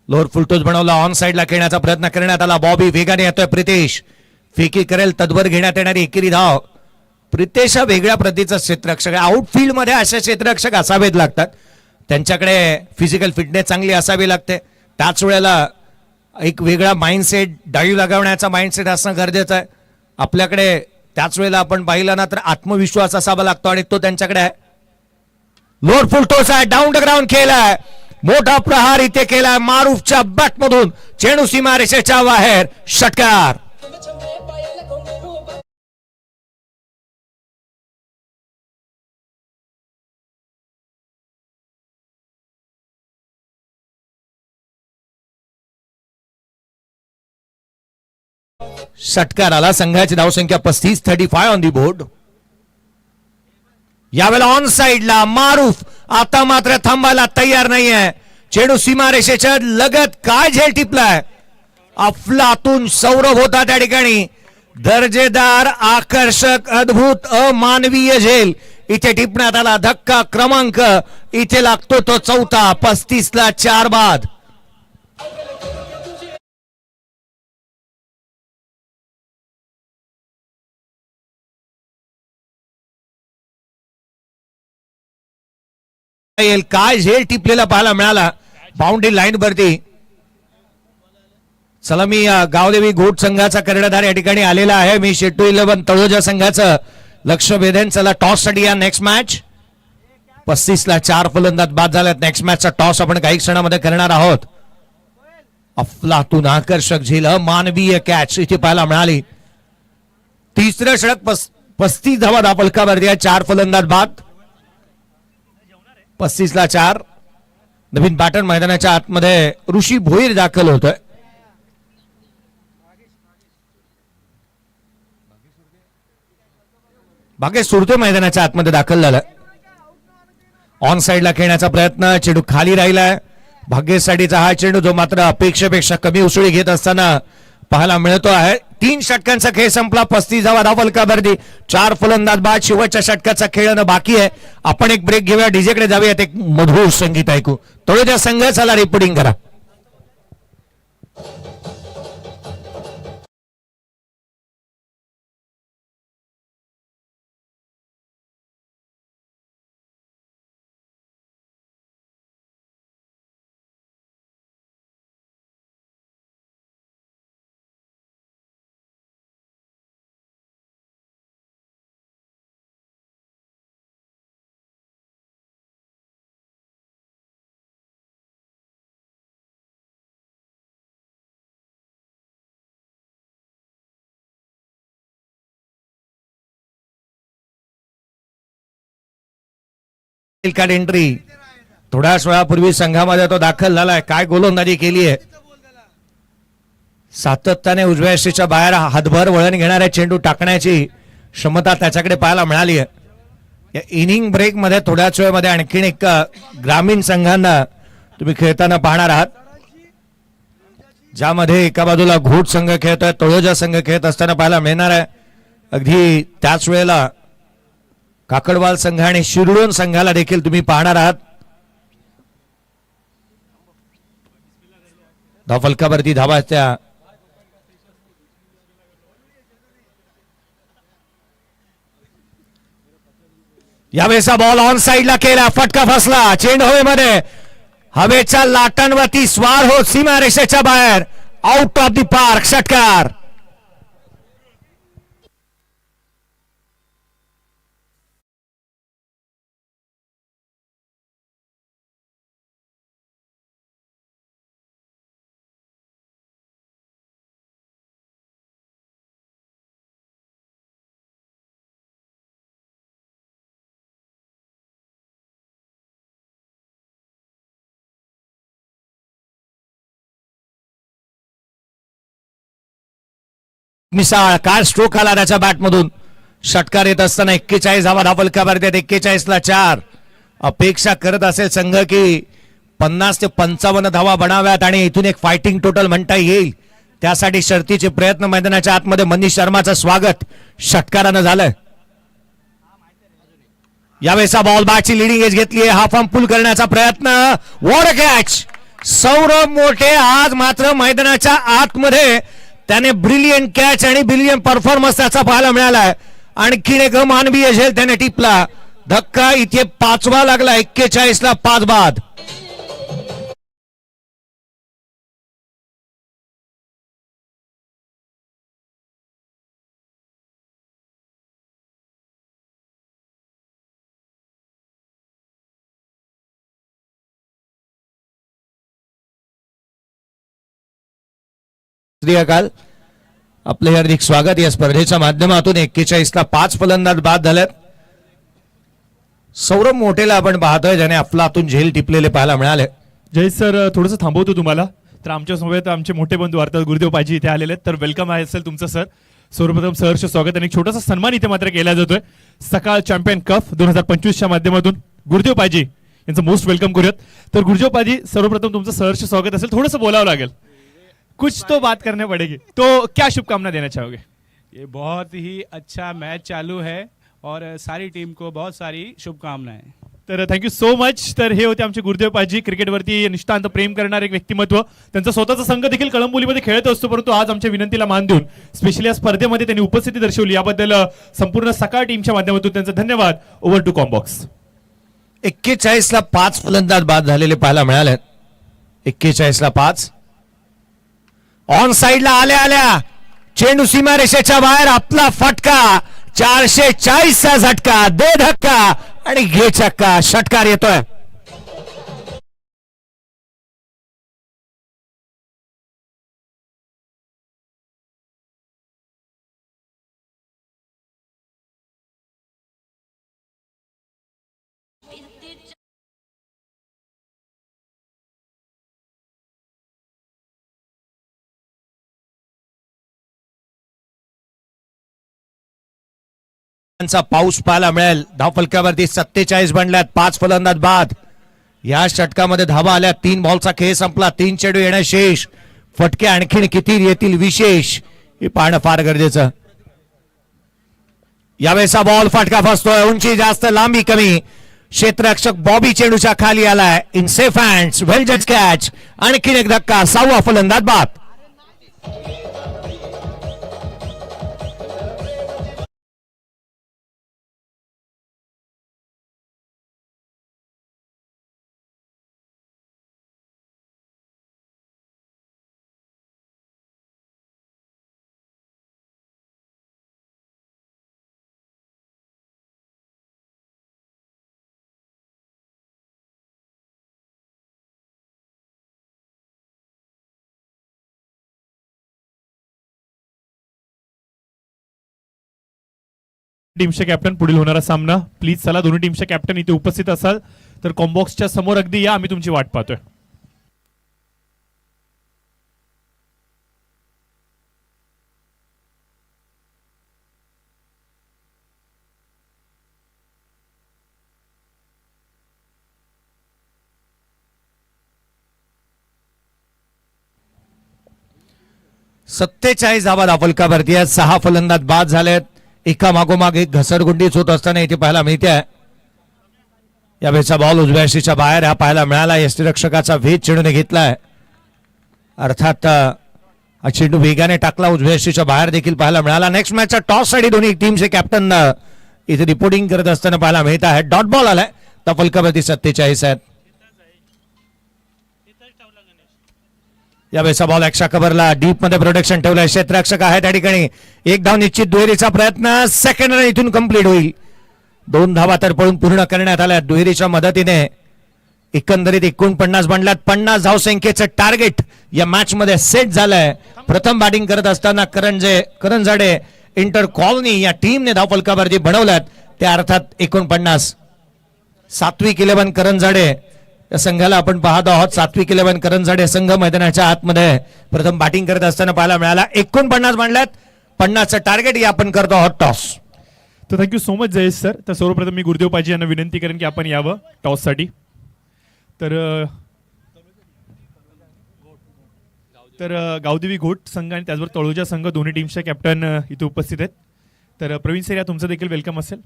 लोअर फुलटोस बनवला. ऑन साइडला खेळण्याचा प्रयत्न करण्यात आला. बॉबी वेगाने येतोय. प्रितेश फेकी करेल. तद्वर घेण्यात येणारी एकेरी धाव. प्रितेश हा वेगळ्या प्रतीचा क्षेत्ररक्षक आहे. आउटफील्ड मध्ये असे क्षेत्ररक्षक असावेत लागतात. त्यांच्याकडे फिजिकल फिटनेस चांगली असावी लागते. त्याच वेळेला एक वेगळा माइंडसेट, डाईव्ह लगावण्याचा माइंडसेट असणं गरजेचं आहे आपल्याकडे. त्याच वेळेला आपण पाहिलं ना तर आत्मविश्वास असावा लागतो आणि तो त्यांच्याकडे आहे. लोअर फुल टोस आहे. डाऊन द ग्राउंड केलाय. मोठा प्रहार इथे केलाय मारूफच्या बॅटमधून. चेंडू सीमारेषेच्या बाहेर. षटकार. षटकाराला संघाची धावसंख्या 35 ऑन दी बोर्ड. यावेळेला ऑन साइडला मारूफ आता मात्र थांबायला तयार नाहीये. चेंडू सीमारेषेच्या लगत काय झेल टिपलाय. अफलातून सौरभ होता त्या ठिकाणी. दर्जेदार आकर्षक अद्भुत अमानवीय झेल इथे टिपण्यात आला. धक्का क्रमांक इथे लागतो तो चौथा. 35ला 4 बाद. काय झेल टिपलेला पाहायला मिळाला बाउंड्री लाईन वरती. चला मी गावदेवी घोट संघाचा कर्णधार या ठिकाणी आलेला आहे. मी शेट्टू 11 तळोजा संघाचं लक्ष भेदेन. चला टॉस साठी या नेक्स्ट मॅच. 35ला 4 फलंदाज बाद झाल्यात. नेक्स्ट मॅचचा टॉस आपण काही क्षणामध्ये करणार आहोत. अफलातून आकर्षक झेल मानवीय कॅच इथे पाहायला मिळाली. तिसरं षटक 35 धावा दापलकावरती आहे. 4 फलंदाज बाद. 35ला 4. नवीन बॅटर मैदानाच्या आतमध्ये ऋषी भोईर दाखल होतोय. भाग्येश सुरते मैदानाच्या आतमध्ये दाखल झाला. ऑन साइडला खेळण्याचा प्रयत्न. चेंडू खाली राहिलाय. भाग्येशसाठीचा हा चेंडू जो मात्र अपेक्षेपेक्षा कमी उसळी घेत असताना पाहायला मिळतो आहे. 3 षटकांचा खेळ संपला. 35 धावा धावफलकावरती. 4 फलंदाज बाद. शेवटच्या षटकाचा खेळणं बाकी आहे. आपण एक ब्रेक घेऊया. डीजेकडे जाऊयात. एक मधुर संगीत ऐकू. तळोजा संघ चला रिपोर्टिंग करा. एंट्री थोड्याच वेळापूर्वी संघामध्ये तो दाखल झालाय. काय गोलंदाजी केली आहे. सातत्याने उजव्या यष्टीच्या बाहेर हातभर वळण घेणाऱ्या चेंडू टाकण्याची क्षमता त्याच्याकडे पाहायला मिळाली आहे. या इनिंग ब्रेक मध्ये थोड्याच वेळामध्ये आणखीन एक ग्रामीण संघांना तुम्ही खेळताना पाहणार आहात. ज्यामध्ये एका बाजूला घोट संघ खेळतोय. तळोजा संघ खेळत असताना पाहायला मिळणार आहे. अगदी त्याच वेळेला काकडवाल संघ आणि शिरडोन संघाला देखील तुम्ही पाहणार आहात. धावफलकावरती धावा त्या यावेळेचा बॉल ऑन साइडला केला. फटका फसला. चेंडू हवेमध्ये. हवेच्या लाटांवरती स्वार होत सीमारेषेच्या बाहेर. Out of the park. षटकार. मिसाळ काय स्ट्रोक आला त्याच्या बॅटमधून. षटकार येत असताना 41 धावा धावफलकावरती. 41ला 4. अपेक्षा करत असेल संघ की 50 ते 55 धावा बनाव्यात आणि इथून एक फायटिंग टोटल म्हणता येईल. त्यासाठी शर्तीचे प्रयत्न. मैदानाच्या आतमध्ये मनीष शर्माचं स्वागत षटकारानं झालंय. यावेळेचा बॉल बॅटची लिडिंग एज घेतली आहे. हाफ आर्म पुल करण्याचा प्रयत्न. What a catch. सौरभ मोठे आज मात्र मैदानाच्या आतमध्ये त्याने ब्रिलियंट कॅच आणि ब्रिलियंट परफॉर्मन्स त्याचा पाहायला मिळालाय. आणखीन एक मानवीय झेल त्याने टिपला. धक्का इथे 5वा लागला. 41ला 5 बाद. काल आपले हार्दिक स्वागत. या स्पर्धेच्या माध्यमातून 41ला 5 फलंदाज बाद झालेत. सौरभ मोठेला आपण पाहतोय ज्याने अफलातून झेल टिपलेले पाहायला मिळाले. जय सर थोडंसं थांबवतो तुम्हाला. तर आमच्यासोबत आमचे मोठे बंधू अर्थात गुरुदेव पाजी इथे आलेले आहेत. तर वेलकम आहे असेल तुमचं सर. सर्वप्रथम सहर्ष स्वागत आणि एक छोटासा सन्मान इथे मात्र केला जातोय सकाळ चॅम्पियन कप 2025च्या माध्यमातून. गुरुदेव पाजी यांचं मोस्ट वेलकम करूयात. तर गुरुदेव पाजी सर्वप्रथम तुमचं सहर्ष स्वागत असेल. थोडंसं बोलावं लागेल, कुछ तो बात करने पड़ेगी. तो क्या शुभकामना देना चाहोगे? ये बहुत ही अच्छा मैच चालू है और सारी टीम को बहुत सारी शुभकामनाएं. तर थँक्यू सो मच. तर हे होते आमचे गुरुदेव पाजी, क्रिकेटवरती निष्ठांत प्रेम करणारे एक व्यक्तिमत्व. त्यांचा स्वतःचा संघ देखील कळंबोलीमध्ये खेळत असतो, परंतु आज आमच्या विनंतीला मान देऊन स्पेशली या स्पर्धेमध्ये त्यांनी उपस्थिती दर्शवली, याबद्दल संपूर्ण सकाळ टीमच्या माध्यमातून त्यांचा धन्यवाद. Over to combox. 41ला 5 फलंदाज बाद झालेले पाहायला मिळाले. 41ला 5 ऑन साइडला आल्या आल्या चेंडू सीमा रेषेच्या बाहेर, आपला फटका 440चा झटका, दे धक्का आणि घे चक्का. षटकार येतोय. पाऊस पाहायला मिळेल. धावफलकावरती 47 बनल्यात, 5 फलंदाज बाद. या षटकामध्ये धावा आल्या. 3 बॉलचा खेळ संपला, 3 चेंडू येणं शेष. फटके आणखीन किती येतील विशेष हे पाहणं फार गरजेचं. यावेळेचा बॉल फटका फसतोय. उंची जास्त, लांबी कमी. क्षेत्ररक्षक बॉबी चेंडूच्या खाली आलाय. इन सेफ हँड्स, वेल जज कॅच. आणखीन एक धक्का, 6वा फलंदाज बाद. टीमचे कॅप्टन, पुढील होणारा सामना प्लीज चला. दोन्ही टीमचे कॅप्टन इथे उपस्थित असाल तर कॉम्बॉक्सच्या समोर अगदी या, आम्ही तुमची वाट पाहतोय. सत्तेचाळीस धावा धावफलकावरती आहेत. 6 फलंदाज बाद झालेत. एका मागोमाग एक घसरगुंडीच होत असताना इथे पाहायला मिळते. यावेळेचा बॉल उजव्या यष्टीच्या बाहेर हा पाहायला मिळाला. यष्टीरक्षकाचा भेद चेंडूने घेतलाय. अर्थात हा चेंडू वेगाने टाकला, उजव्या यष्टीच्या बाहेर देखील पाहायला मिळाला. नेक्स्ट मॅचचा टॉस साठी दोन्ही टीमचे कॅप्टन इथे रिपोर्टिंग करत असताना पाहायला मिळत आहे. डॉट बॉल आलाय. धावफलकावरती 47 आहेत. यावेळेचा बॉल एक्स्ट्रा कव्हरला डीप मध्ये प्रोटेक्शन ठेवलंय. क्षेत्ररक्षक आहे त्या ठिकाणी. एक धाव निश्चित, दुहेरीचा प्रयत्न सेकंड रन इथून कंप्लीट होईल. 2 धावा तर पळून पूर्ण करण्यात आल्या दुहेरीच्या मदतीने. एकंदरीत 49 बनल्यात. 50 धाव संख्येचं टार्गेट या मॅच मध्ये सेट झालंय. प्रथम बॅटिंग करत असताना करंजाडे इंटर कॉलनी या टीमने धावफलकावरती बनवल्यात. त्या अर्थात 49. सात्विक 11 करंजाडे या संघाला आपण पाहत आहोत. सात्विक 11 करंजाडे संघ मैदानाच्या आतमध्ये प्रथम बॅटिंग करत असताना पाहायला मिळाला. 49 बनल्यात. 50चं टार्गेट या आपण करतो आहोत टॉस. तर thank you so much Jayesh sir. तर सर्वप्रथम मी गुरुदेव पाजी यांना विनंती करेन की आपण यावं टॉससाठी. तर गावदेवी घोट संघ आणि त्याचबरोबर तळोजा संघ दोन्ही टीमचे कॅप्टन इथे उपस्थित आहेत. तर प्रवीण सर, या तुमचं देखील वेलकम असेल.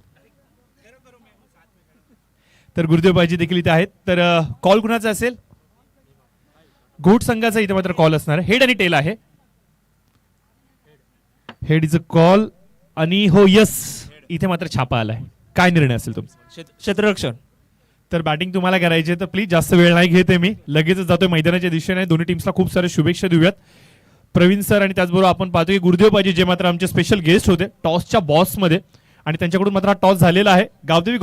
तर गुरुदेव पाजी देखील इथे आहेत. तर कॉल कुणाचा असेल? घोट संघाचा इथे मात्र कॉल असणार. हेड आणि टेल आहे. हेड इज अ कॉल आणि हो यस इथे मात्र छापा आलाय. काय निर्णय असेल तुमचा? क्षेत्ररक्षण. तर बॅटिंग तुम्हाला करायची आहे तर प्लीज जास्त वेळ नाही घेते मी, लगेचच जातोय मैदानाच्या दिशेने. दोन्ही टीम्सला खूप सारे शुभेच्छा देऊयात. प्रवीण सर आणि त्याचबरोबर आपण पाहतो की गुरुदेव पाजी जे मात्र आमचे स्पेशल गेस्ट होते टॉसच्या बॉसमध्ये, आणि त्यांच्याकडून मात्र हा टॉस झालेला आहे. गावदेवी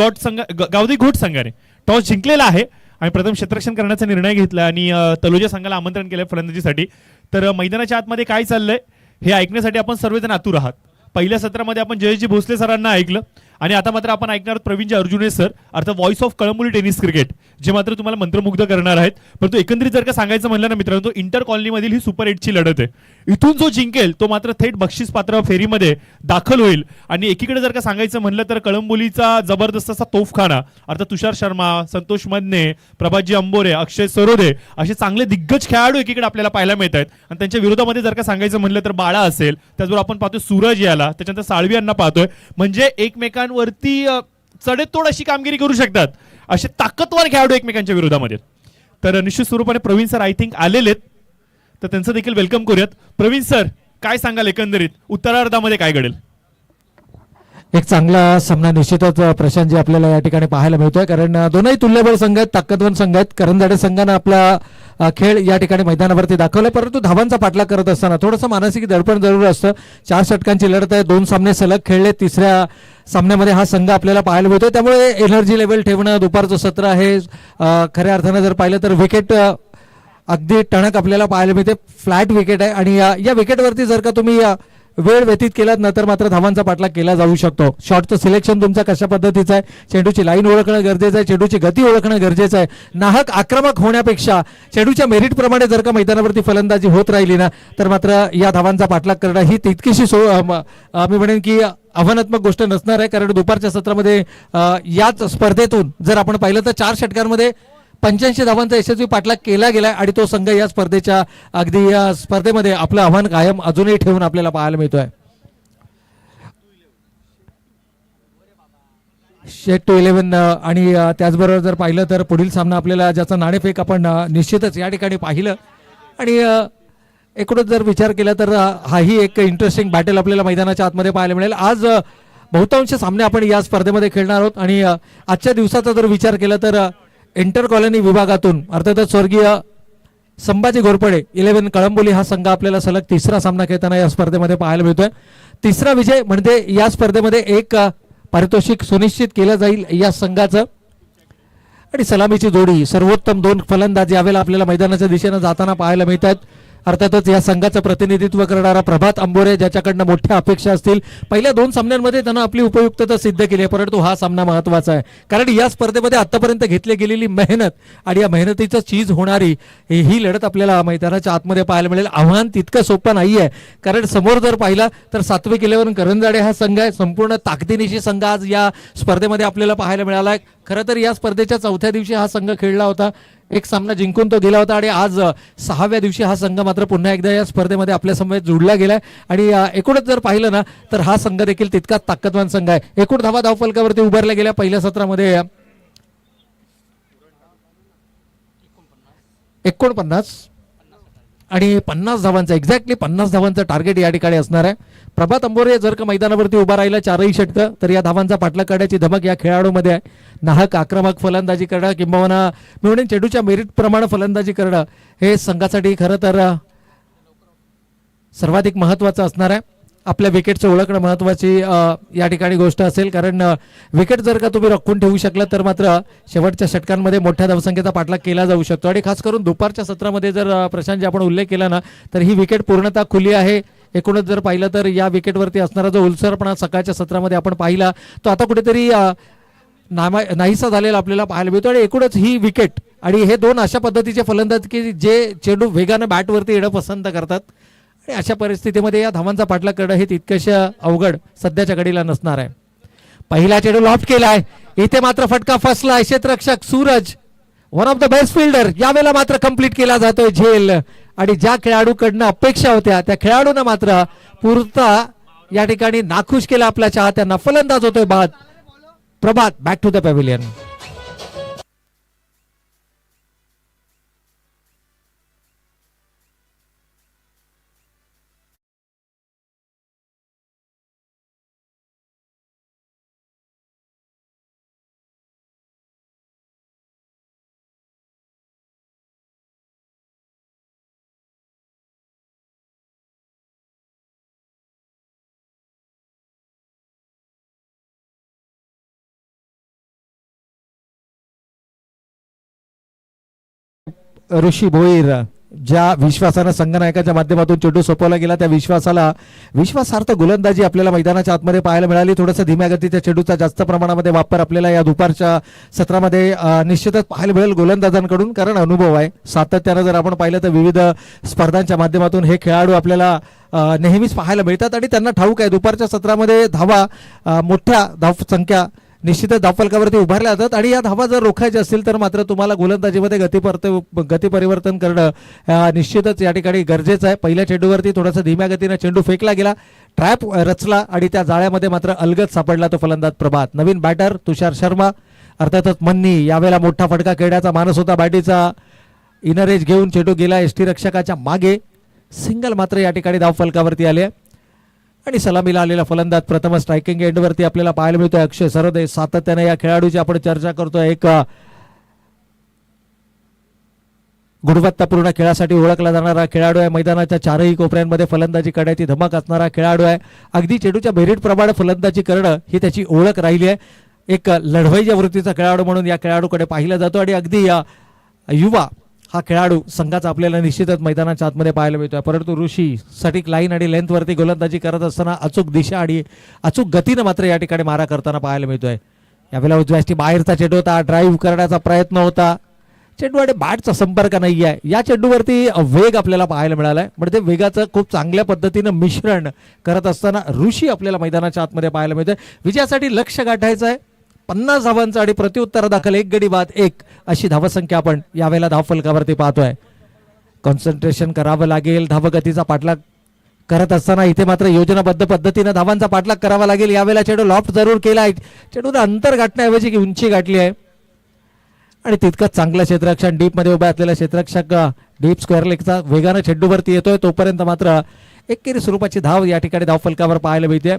घोट संघाने टॉस जिंकलेला आहे आणि प्रथम क्षेत्ररक्षण करण्याचा निर्णय घेतला आणि तलोजा संघाला आमंत्रण केलंय फलंदाजीसाठी. तर मैदानाच्या आतमध्ये काय चाललंय हे ऐकण्यासाठी आपण सर्वजण आतुर आहात. पहिल्या सत्रामध्ये आपण जयेशजी भोसले सरांना ऐकलं आणि आता मात्र आपण ऐकणार आहोत प्रवीणजी अर्जुने सर अर्थात voice of Kalamboli tennis cricket, जे मात्र तुम्हाला मंत्रमुग्ध करणार आहेत. परंतु एकंदरीत जर का सांगायचं म्हणलं ना मित्रांनो, तो इंटर कॉलनीमधील ही सुपर 8ची लढत आहे. इथून जो जिंकेल तो मात्र थेट बक्षीस पात्र फेरीमध्ये दाखल होईल. आणि एकीकडे जर का सांगायचं म्हणलं तर कळंबोलीचा जबरदस्त असा तोफखाना अर्थात तुषार शर्मा, संतोष मदने, प्रभातजी अंबोरे, अक्षय सरोदे असे चांगले दिग्गज खेळाडू एकीकडे आपल्याला पाहायला मिळत आहेत. आणि त्यांच्या विरोधामध्ये जर का सांगायचं म्हणलं तर बाळा असेल, त्याचबरोबर आपण पाहतोय सूरज याला, त्याच्यानंतर साळवी यांना पाहतोय. म्हणजे एकमेकांवरती चढेतोड अशी कामगिरी करू शकतात असे ताकदवार खेळाडू एकमेकांच्या विरोधामध्ये. तर निश्चित स्वरूपाने प्रवीण सर आय थिंक आलेलेत, तर त्यांचं देखील वेलकम करूयात. प्रवीण सर काय सांगाल एकंदरीत उत्तरार्धामध्ये काय घडेल? एक चांगला सामना निश्चितच प्रशांतजी आपल्याला या ठिकाणी पाहायला मिळतोय, कारण दोनही तुल्यबळ संघ आहेत, ताकदवान संघ आहेत. करंजाडे संघानं आपला खेळ या ठिकाणी मैदानावरती दाखवलाय, परंतु धावांचा पाठलाग करत असताना थोडंसं मानसिक दडपण जरूर असतं. 4 षटकांची लढत आहे, 2 सामने सलग खेळले, तिसऱ्या सामन्यामध्ये हा संघ आपल्याला पाहायला मिळतोय. त्यामुळे एनर्जी लेवल ठेवणं, दुपारचं सत्र आहे, खऱ्या अर्थानं जर पाहिलं तर विकेट अगदी टणक आपल्याला पाहायला मिळते, फ्लॅट विकेट आहे. आणि या विकेटवरती जर का तुम्ही वेळ व्यतीत केलात ना तर मात्र धावांचा पाठलाग केला जाऊ शकतो. शॉटचं सिलेक्शन तुमचा कशा पद्धतीचं आहे, चेंडूची लाईन ओळखणं गरजेचं आहे, चेंडूची गती ओळखणं गरजेचं आहे. नाहक आक्रमक होण्यापेक्षा चेंडूच्या मेरिट प्रमाणे जर का मैदानावरती फलंदाजी होत राहिली ना तर मात्र या धावांचा पाठलाग करणं ही तितकीशी मी म्हणेन की आव्हानात्मक गोष्ट नसणार आहे. कारण दुपारच्या सत्रामध्ये याच स्पर्धेतून जर आपण पाहिलं तर 4 षटकांमध्ये 85 धावांचा यशस्वी पाठलाग केला गेलाय आणि तो संघ या स्पर्धेच्या अगदी या स्पर्धेमध्ये आपलं आव्हान कायम अजूनही ठेवून आपल्याला पाहायला मिळतोय. शेट टू 11 आणि त्याचबरोबर जर पाहिलं तर पुढील सामना आपल्याला ज्याचा नाणेफेक आपण निश्चितच या ठिकाणी पाहिलं. आणि एकूणच जर विचार केला तर हाही एक इंटरेस्टिंग बॅटल आपल्याला मैदानाच्या आतमध्ये पाहायला मिळेल. आज बहुतांश सामने आपण या स्पर्धेमध्ये खेळणार आहोत. आणि आजच्या दिवसाचा जर विचार केला तर इंटर कॉलनी विभागातून अर्थातच स्वर्गीय संभाजी घोरपडे 11 कळंबोली हा संघ आपल्याला सलग 3रा सामना खेळताना या स्पर्धेमध्ये पाहायला मिळतोय. 3रा विजय म्हणजे या स्पर्धेमध्ये एक पारितोषिक सुनिश्चित केलं जाईल या संघाचं. आणि सलामीची जोडी, सर्वोत्तम 2 फलंदाज यावेळेला आपल्याला मैदानाच्या दिशेनं जाताना पाहायला मिळतात. अर्थातच या संघाचं प्रतिनिधित्व करणारा प्रभात अंबोरे, ज्याच्याकडनं मोठ्या अपेक्षा असतील. पहिल्या 2 सामन्यांमध्ये त्यानं आपली उपयुक्तता सिद्ध केली आहे, परंतु हा सामना महत्वाचा आहे कारण या स्पर्धेमध्ये आतापर्यंत घेतली गेलेली मेहनत आणि या मेहनतीचं चीज होणारी ही लढत आपल्याला मैदानाच्या आतमध्ये पाहायला मिळेल. आव्हान तितकं सोपं नाही आहे, कारण समोर जर पाहिला तर सात्विक 11 करंजाडे हा संघ आहे. संपूर्ण ताकदीनिशी संघ आज या स्पर्धेमध्ये आपल्याला पाहायला मिळाला आहे. खरं तर या स्पर्धेच्या 4थ्या दिवशी हा संघ खेळला होता, एक सामना जिंकून तो गेला होता आणि आज 6व्या दिवशी हा संघ मात्र पुन्हा एकदा या स्पर्धेमध्ये आपल्या समवेत जोडला गेलाय. आणि एकूणच जर पाहिलं ना तर हा संघ देखील तितकाच ताकदवान संघ आहे. एकूण धावा धावफलकावरती उभारल्या गेल्या पहिल्या सत्रामध्ये 49 आणि 50 धावांचं, एक्झॅक्टली 50 धावांचं टार्गेट या ठिकाणी असणार आहे. प्रभात अंबोरे जर का मैदानावरती उभा राहिला 4ही षटकं तर या धावांचा पाठलाग करण्याची धमक या खेळाडूमध्ये आहे. नाहक आक्रमक फलंदाजी करणं किंबहुना मी म्हणेन चेंडूच्या मेरिट प्रमाणे फलंदाजी करणं हे संघासाठी खरं तर सर्वाधिक महत्त्वाचं असणार आहे. आपल्या विकेटचं ओळखणं महत्त्वाची या ठिकाणी गोष्ट असेल, कारण विकेट जर का तुम्ही राखून ठेवू शकला तर मात्र शेवटच्या षटकांमध्ये मोठ्या धावसंख्येचा पाठलाग केला जाऊ शकतो. आणि खास करून दुपारच्या सत्रामध्ये जर प्रशांतजी आपण उल्लेख केला ना तर ही विकेट पूर्णतः खुली आहे. एकूणच जर पाहिलं तर या विकेटवरती असणारा जो उलसरपणा सकाळच्या सत्रामध्ये आपण पाहिला तो आता कुठेतरी नाहीसा झालेला आपल्याला पाहायला मिळतो. आणि एकूणच ही विकेट आणि हे 2 अशा पद्धतीचे फलंदाज की जे चेंडू वेगानं बॅटवरती येणं पसंत करतात आणि अशा परिस्थितीमध्ये या धावांचा पाठलाग करणं हे तितकंशं अवघड सध्याच्या घडीला नसणार आहे. पहिला चेंडू लॉफ्ट केलाय, इथे मात्र फटका फसलाय. क्षेत्ररक्षक Suraj one of the best fielder यावेळेला मात्र कंप्लीट केला जातोय झेल. आणि ज्या खेळाडूकडनं अपेक्षा होत्या त्या खेळाडूनं मात्र पुरता या ठिकाणी नाखुश केला आपल्या चाहत्यांना. फलंदाज होतोय बाद. प्रभात बॅक टू द पॅव्हिलियन. ऋषी भोईर ज्या विश्वासानं संघनायकाच्या माध्यमातून चेंडू सोपवला गेला त्या विश्वासार्थ गोलंदाजी आपल्याला मैदानाच्या आतमध्ये पाहायला मिळाली. थोडंसं धीम्या गतीच्या चेंडूचा जास्त प्रमाणामध्ये वापर आपल्याला या दुपारच्या सत्रामध्ये निश्चितच पाहायला मिळेल गोलंदाजांकडून, कारण अनुभव आहे. सातत्यानं जर आपण पाहिलं तर विविध स्पर्धांच्या माध्यमातून हे खेळाडू आपल्याला नेहमीच पाहायला मिळतात आणि त्यांना ठाऊक आहे दुपारच्या सत्रामध्ये धावा मोठ्या धावसंख्या निश्चितच धावफलकावरती उभारल्या जातात आणि या धावा जर रोखायच्या असतील तर मात्र तुम्हाला गोलंदाजीमध्ये गती परिवर्तन करणं निश्चितच या ठिकाणी गरजेचं आहे. पहिल्या चेंडूवरती थोडासा धीम्या गतीने चेंडू फेकला गेला, ट्रॅप रचला आणि त्या जाळ्यामध्ये मात्र अलगद सापडला तो फलंदाज प्रभात. नवीन बॅटर तुषार शर्मा, अर्थातच मन्नी. यावेळेला मोठा फटका खेळण्याचा मानस होता बॅटीचा. इनर एज घेऊन चेंडू गेला एसटी रक्षकाच्या मागे, सिंगल मात्र या ठिकाणी धावफलकावरती आले आणि सलामीला आलेला फलंदाज प्रथम स्ट्रायकिंग एंडवरती आपल्याला पाहायला मिळतोय अक्षय सरोदे. सातत्याने या खेळाडूची आपण चर्चा करतोय. एक गुणवत्तापूर्ण खेळासाठी ओळखला जाणारा खेळाडू आहे. मैदानाच्या चारही कोपऱ्यांमध्ये फलंदाजी करण्याची धमक असणारा खेळाडू आहे. अगदी चेंडूच्या बेरीटप्रमाणे फलंदाजी करणं ही त्याची ओळख राहिली आहे. एक लढवईच्या वृत्तीचा खेळाडू म्हणून या खेळाडूकडे पाहिला जातो आणि अगदी युवा हा खेळाडू संघाचा आपल्याला निश्चितच मैदानाच्या आतमध्ये पाहायला मिळतोय. परंतु ऋषी सटीक लाईन आणि लेंथवरती गोलंदाजी करत असताना अचूक दिशा आणि अचूक गतीनं मात्र या ठिकाणी मारा करताना पाहायला मिळतोय. यावेळेला उजव्याची बाहेरचा चेंडू होता, ड्राईव्ह करण्याचा प्रयत्न होता, चेंडू आणि बॅटचा संपर्क नाही आहे. या चेंडूवरती वेग आपल्याला पाहायला मिळालाय, म्हणजे वेगाचं खूप चांगल्या पद्धतीनं मिश्रण करत असताना ऋषी आपल्याला मैदानाच्या आतमध्ये पाहायला मिळतोय. विजयासाठी लक्ष्य गाठायचं आहे 50 धावांचा आणि प्रत्युत्तर दाखल 1 गडी बाद 1 अशी धावसंख्या आपण यावेळेला धावफलकावरती पाहतोय. कॉन्सन्ट्रेशन करावं लागेल. धावगतीचा पाठलाग करत असताना इथे मात्र योजनाबद्ध पद्धतीनं धावांचा पाठलाग करावा लागेल. यावेळेला चेंडू लॉफ्ट जरूर केलाय, चेंडूनं अंतर गाठण्याऐवजी की उंची गाठली आहे आणि तितकंच चांगलं क्षेत्ररक्षण डीपमध्ये उभा असलेला क्षेत्ररक्षक डीप स्क्वेअर लेगचा वेगानं चेंडूवरती येतोय. तोपर्यंत मात्र एकेरी स्वरूपाची धाव या ठिकाणी धावफलकावर पाहायला मिळते.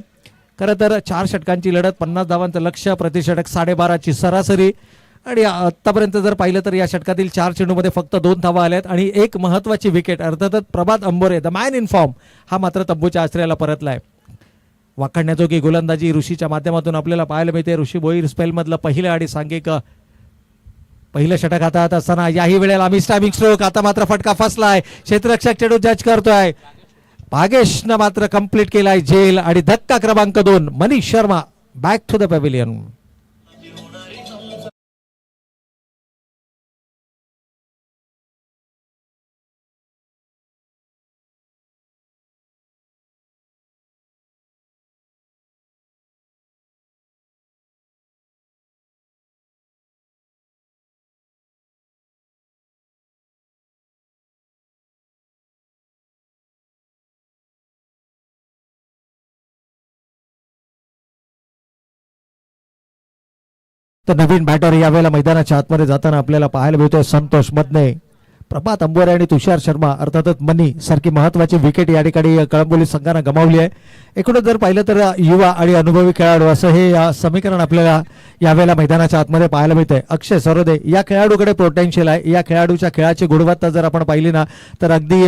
खरं तर 4 षटकांची लढत, 50 धावांचं लक्ष्य, प्रतिषटक 12.5ची सरासरी आणि आतापर्यंत जर पाहिलं तर या षटकातील 4 चेंडूमध्ये फक्त 2 धावा आल्यात आणि एक महत्वाची विकेट अर्थातच Prabhat Ambore the man in form हा मात्र तंबूच्या आश्रयाला परतलाय. वाखाणण्याजोगी गोलंदाजी ऋषीच्या माध्यमातून आपल्याला पाहायला मिळते. ऋषी बोईर स्पेलमधलं पहिलं आणि सांघिक पहिलं षटक हातात असताना याही वेळेला आम्ही स्टॅबिंग स्ट्रोक, आता मात्र फटका फसलाय. क्षेत्ररक्षक चेंडू जज करतोय. भागेशनं मात्र कंप्लीट केलाय झेल आणि धक्का क्रमांक 2 Manish Sharma back to the pavilion. तर नवीन बॅटर यावेळेला मैदानाच्या आतमध्ये जाताना आपल्याला पाहायला मिळतोय संतोष मदने. प्रभात अंबोरे आणि तुषार शर्मा अर्थातच मनी सारखी महत्वाची विकेट या ठिकाणी कळंबोली संघानं गमावली आहे. एकूणच जर पाहिलं तर युवा आणि अनुभवी खेळाडू असं हे समीकरण आपल्याला यावेळेला मैदानाच्या आतमध्ये पाहायला मिळतंय. अक्षय सरोदे या खेळाडूकडे पोटेन्शियल आहे. या खेळाडूच्या खेळाची गुणवत्ता जर आपण पाहिली ना तर अगदी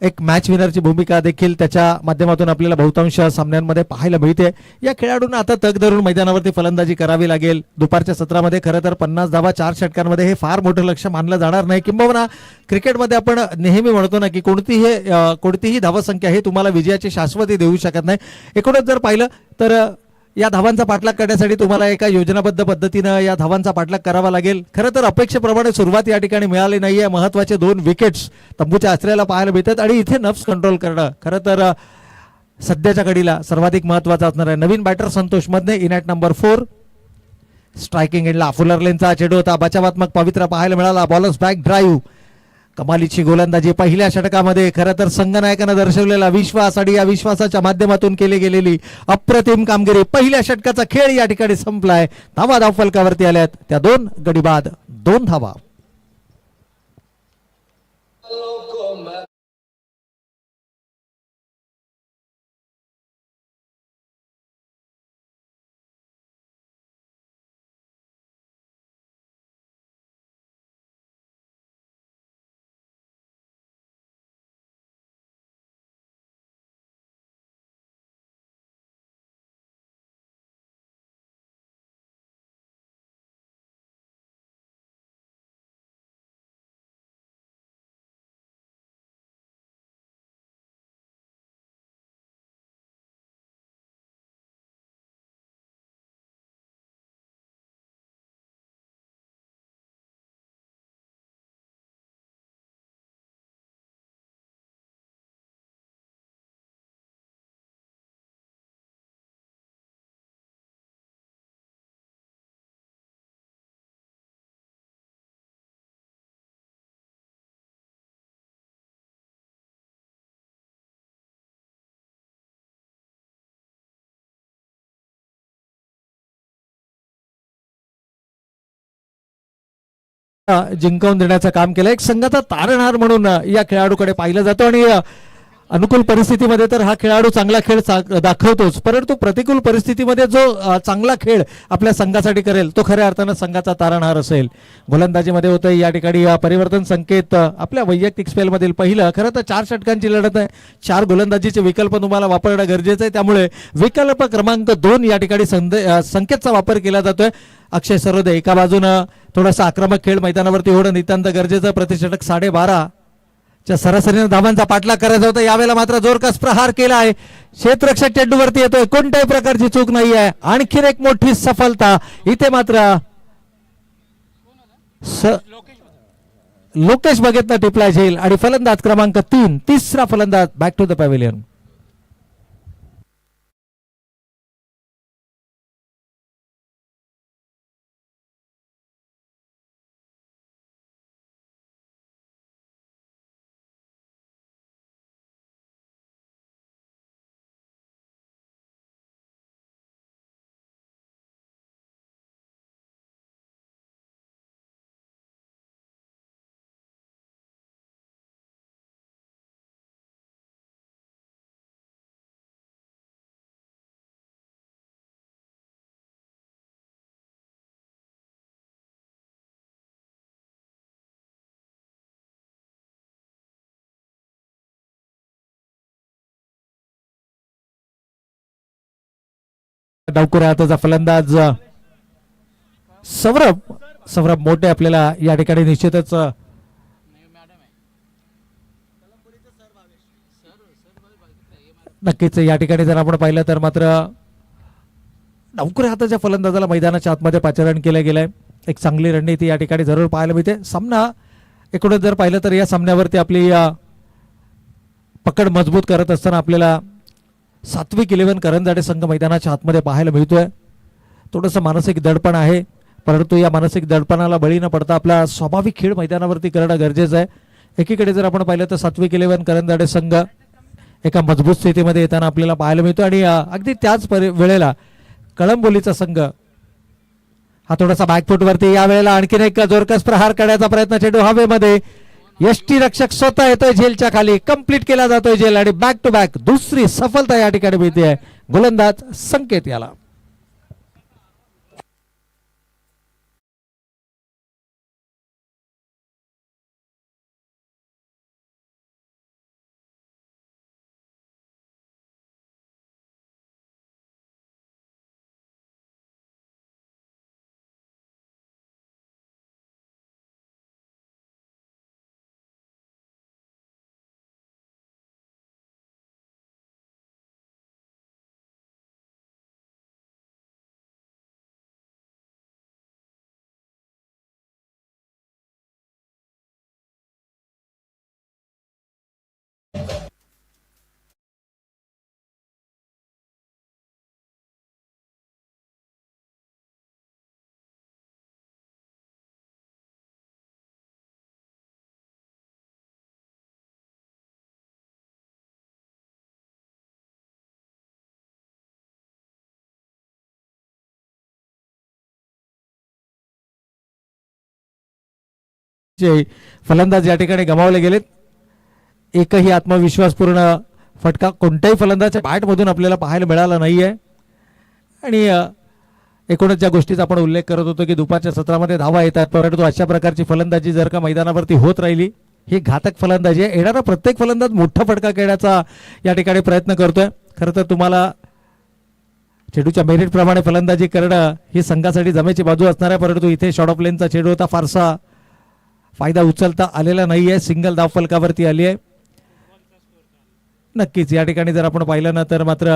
एक मॅच विनरची भूमिका देखील त्याच्या माध्यमातून आपल्याला बहुतांश सामन्यांमध्ये पाहायला मिळते. या खेळाडूंना आता तग धरून मैदानावरती फलंदाजी करावी लागेल. दुपारच्या सत्रामध्ये खरं तर 50 धावा 4 षटकांमध्ये हे फार मोठं लक्ष मानलं जाणार नाही. किंबहुना क्रिकेटमध्ये आपण नेहमी म्हणतो ना की कोणतीही धावसंख्या हे तुम्हाला विजयाची शाश्वती देऊ शकत नाही. एकूणच जर पाहिलं तर या धावांचा पाठलाग करण्यासाठी तुम्हाला एका योजनाबद्ध पद्धतीनं या धावांचा पाठलाग करावा लागेल. खरं तर अपेक्षेप्रमाणे सुरुवात या ठिकाणी मिळाली नाहीये. महत्वाचे 2 विकेट्स तंबूच्या आश्रयाला पाहायला मिळतात आणि इथे नफ्स कंट्रोल करणं खरं तर सध्याच्या घडीला सर्वाधिक महत्वाचं असणार आहे. नवीन batter Santosh Madane in at number 4. Striking एंडला फुलर लेनचा चेंडू होता. बचावात्मक पवित्रा पाहायला मिळाला. बॉलर्स बॅक ड्राईव्ह, कमालीची गोलंदाजी पहिल्या षटकामध्ये. खरं तर संघनायकानं दर्शवलेला विश्वास आणि या विश्वासाच्या माध्यमातून केली गेलेली अप्रतिम कामगिरी. पहिल्या षटकाचा खेळ या ठिकाणी संपलाय. धावफलकावरती आल्यात त्या 2 गडी बाद 2 धावा. जिंकवून देण्याचं काम केलं. एक संघाचा तारणहार म्हणून या खेळाडूकडे पाहिलं जातं आणि अनुकूल परिस्थितीमध्ये तर हा खेळाडू चांगला खेळ दाखवतोच, परंतु प्रतिकूल परिस्थितीमध्ये जो चांगला खेळ आपल्या संघासाठी करेल तो खऱ्या अर्थानं संघाचा तारणहार असेल. गोलंदाजीमध्ये होतं या ठिकाणी परिवर्तन संकेत आपल्या वैयक्तिक स्पेलमधील पहिलं. खरं तर 4 षटकांची लढत आहे, 4 गोलंदाजीचे विकल्प तुम्हाला वापरणं गरजेचं आहे, त्यामुळे विकल्प क्रमांक 2 या ठिकाणी संकेतचा वापर केला जातोय. अक्षय सरोदे एका बाजूनं थोडासा आक्रमक खेळ मैदानावरती होणं नितांत गरजेचं. प्रतिषटक 12.5 च्या सरासरीने धावांचा पाठलाग करायचा होता. यावेळेला मात्र जोरकस प्रहार केला आहे. क्षेत्ररक्षक चेंडूवरती येतोय, कोणत्याही प्रकारची चूक नाही आहे. आणखीन एक मोठी सफलता इथे मात्र लोकेश बघेतनं टिपला जाईल आणि फलंदाज क्रमांक 3 तिसरा फलंदाज बॅक टू द पॅव्हिलियन. डावखुऱ्या हाताचा फलंदाज सौरभ मोठे आपल्याला या ठिकाणी निश्चितच नक्कीच या ठिकाणी जर आपण पाहिलं तर मात्र डावखुऱ्या हाताच्या फलंदाजाला मैदानाच्या आतमध्ये पाचारण केलं गेलंय. एक चांगली रणनीती या ठिकाणी जरूर पाहायला मिळते. सामना एकूणच जर पाहिलं तर या सामन्यावरती आपली पकड मजबूत करत असताना आपल्याला सात्विक 11 करंजाडे संघ मैदानाच्या आतमध्ये पाहायला मिळतोय. थोडंसं मानसिक दडपण आहे, परंतु या मानसिक दडपणाला बळी न पडता आपला स्वाभाविक खेळ मैदानावरती करणं गरजेचं आहे. एकीकडे जर आपण पाहिलं तर सात्विक 11 करंजाडे संघ एका मजबूत स्थितीमध्ये येताना आपल्याला पाहायला मिळतो आणि अगदी त्याच वेळेला कळंबोलीचा संघ हा थोडासा बॅकफूटवरती. यावेळेला आणखीन एक जोरकस प्रहार करण्याचा प्रयत्न, चेंडू हवेमध्ये. यष्टी रक्षक स्वतः येतोय झेलच्या खाली, कंप्लीट केला जातोय झेल आणि बॅक टू बॅक दुसरी सफलता या ठिकाणी मिळते आहे. गोलंदाज संकेत याला. फलंदाज या ठिकाणी गमावले गेलेत. एकही आत्मविश्वासपूर्ण फटका कोणत्याही फलंदाजाच्या बॅटमधून आपल्याला पाहायला मिळाला नाहीये. आणि एकूणच ज्या गोष्टीचा आपण उल्लेख करत होतो की दुपारच्या सत्रामध्ये धावा येतात, परंतु अशा प्रकारची फलंदाजी जर का मैदानावरती होत राहिली ही घातक फलंदाजी आहे. येणारा प्रत्येक फलंदाज मोठा फटका खेळण्याचा या ठिकाणी प्रयत्न करतोय. खरं तर तुम्हाला चेंडूच्या मेरिट प्रमाणे फलंदाजी करणं ही संघासाठी जमेची बाजू असणार आहे, परंतु इथे शॉर्ट ऑफ लेनचा चेंडू होता, फारसा फायदा उचलता आलेला नाहीये. सिंगल धाव फलकावरती आली आहे. नक्कीच या ठिकाणी जर आपण पाहिलं ना तर मात्र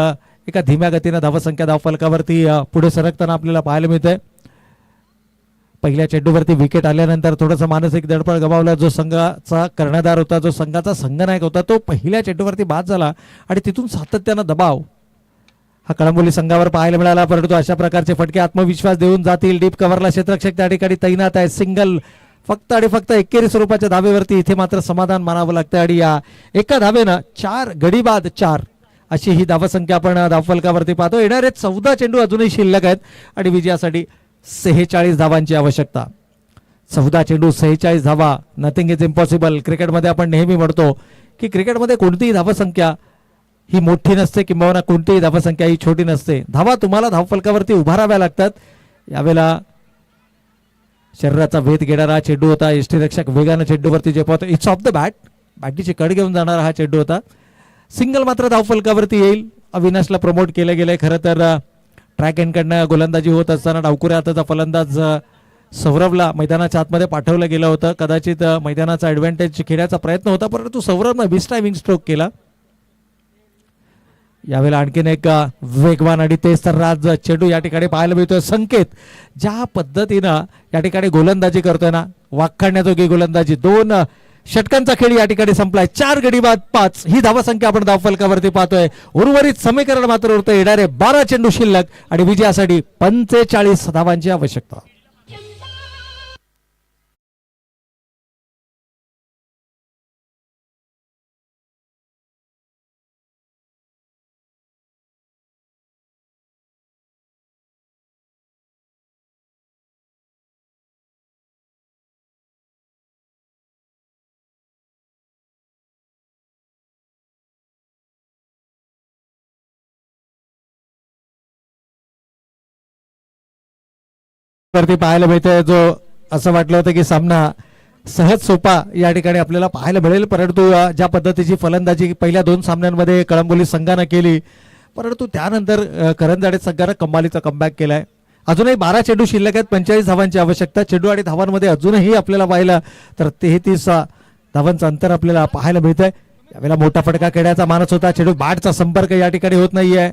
एका धीम्या गतीनं धावसंख्या धाव फलकावरती पुढे सरकताना आपल्याला पाहायला मिळतंय. पहिल्या चेंडूवरती विकेट आल्यानंतर थोडंसं मानसिक दडपण गमावला. जो संघाचा कर्णधार होता, जो संघाचा संघनायक होता, तो पहिल्या चेंडूवरती बाद झाला आणि तिथून सातत्यानं दबाव हा कळंबोली संघावर पाहायला मिळाला. परंतु अशा प्रकारचे फटके आत्मविश्वास देऊन जातील. डीप कव्हरला क्षेत्ररक्षक त्या ठिकाणी तैनात आहे. सिंगल फक्त आणि फक्त एकेरी स्वरूपाच्या धावेवरती इथे मात्र समाधान मानावं लागतं आणि या एका धावेनं 4 गडी बाद 4 अशी ही धावसंख्या आपण धावफलकावरती पाहतो. येणारे 14 चेंडू अजूनही शिल्लक आहेत आणि विजयासाठी 46 धावांची आवश्यकता. 14 चेंडू 46 धावा. Nothing is impossible. क्रिकेटमध्ये आपण नेहमी म्हणतो की क्रिकेटमध्ये कोणतीही धावसंख्या ही मोठी नसते किंवा कोणतीही धावसंख्या ही छोटी नसते. धावा तुम्हाला धावफलकावरती उभाराव्या लागतात. यावेळेला शरीराचा भेद घेणारा चेंडू होता. यष्टीरक्षक वेगानं चेंडूवरती जे पाहतो इट्स ऑफ द बॅट. बॅटीची कड घेऊन जाणारा हा चेंडू होता. सिंगल मात्र धावफलकावरती येईल. अविनाशला प्रमोट केलं गेलंय. खरं तर ट्रॅक एंडकडनं गोलंदाजी होत असताना डावकुऱ्या हाताचा फलंदाज सौरभला मैदानाच्या आतमध्ये पाठवलं गेलं होतं. कदाचित मैदानाचा ॲडव्हान्टेज खेळण्याचा प्रयत्न होता परंतु सौरभनं मिस टायमिंग स्ट्रोक केला. यावेळेला आणखीन एक वेगवान आणि तेज तर्रार चेंडू या ठिकाणी पाहायला मिळतोय. संकेत ज्या पद्धतीनं या ठिकाणी गोलंदाजी करतोय ना, वाखाणण्याजोगी गोलंदाजी. 2 षटकांचा खेळ या ठिकाणी संपलाय. 4 गडी बाद 5 ही धावसंख्या आपण धावफलकावरती पाहतोय. उर्वरित समीकरण मात्र उरतं. येणारे 12 चेंडू शिल्लक आणि विजयासाठी 45 धावांची आवश्यकता. वरती पाहायला मिळतोय जो असं वाटलं होतं की सामना सहज सोपा या ठिकाणी आपल्याला पाहायला मिळेल परंतु ज्या पद्धतीची फलंदाजी पहिल्या 2 सामन्यांमध्ये कळंबोली संघानं केली परंतु त्यानंतर करंजाडे संघानं कमालीचा कमबॅक केलाय. अजूनही 12 चेंडू शिल्लक आहेत. 45 धावांची आवश्यकता. चेंडू आणि धावांमध्ये अजूनही आपल्याला पाहिलं तर 33 धावांचं अंतर आपल्याला पाहायला मिळतंय. यावेळेला मोठा फटका खेळण्याचा मानस होता. चेंडू बॅटचा संपर्क या ठिकाणी होत नाहीये.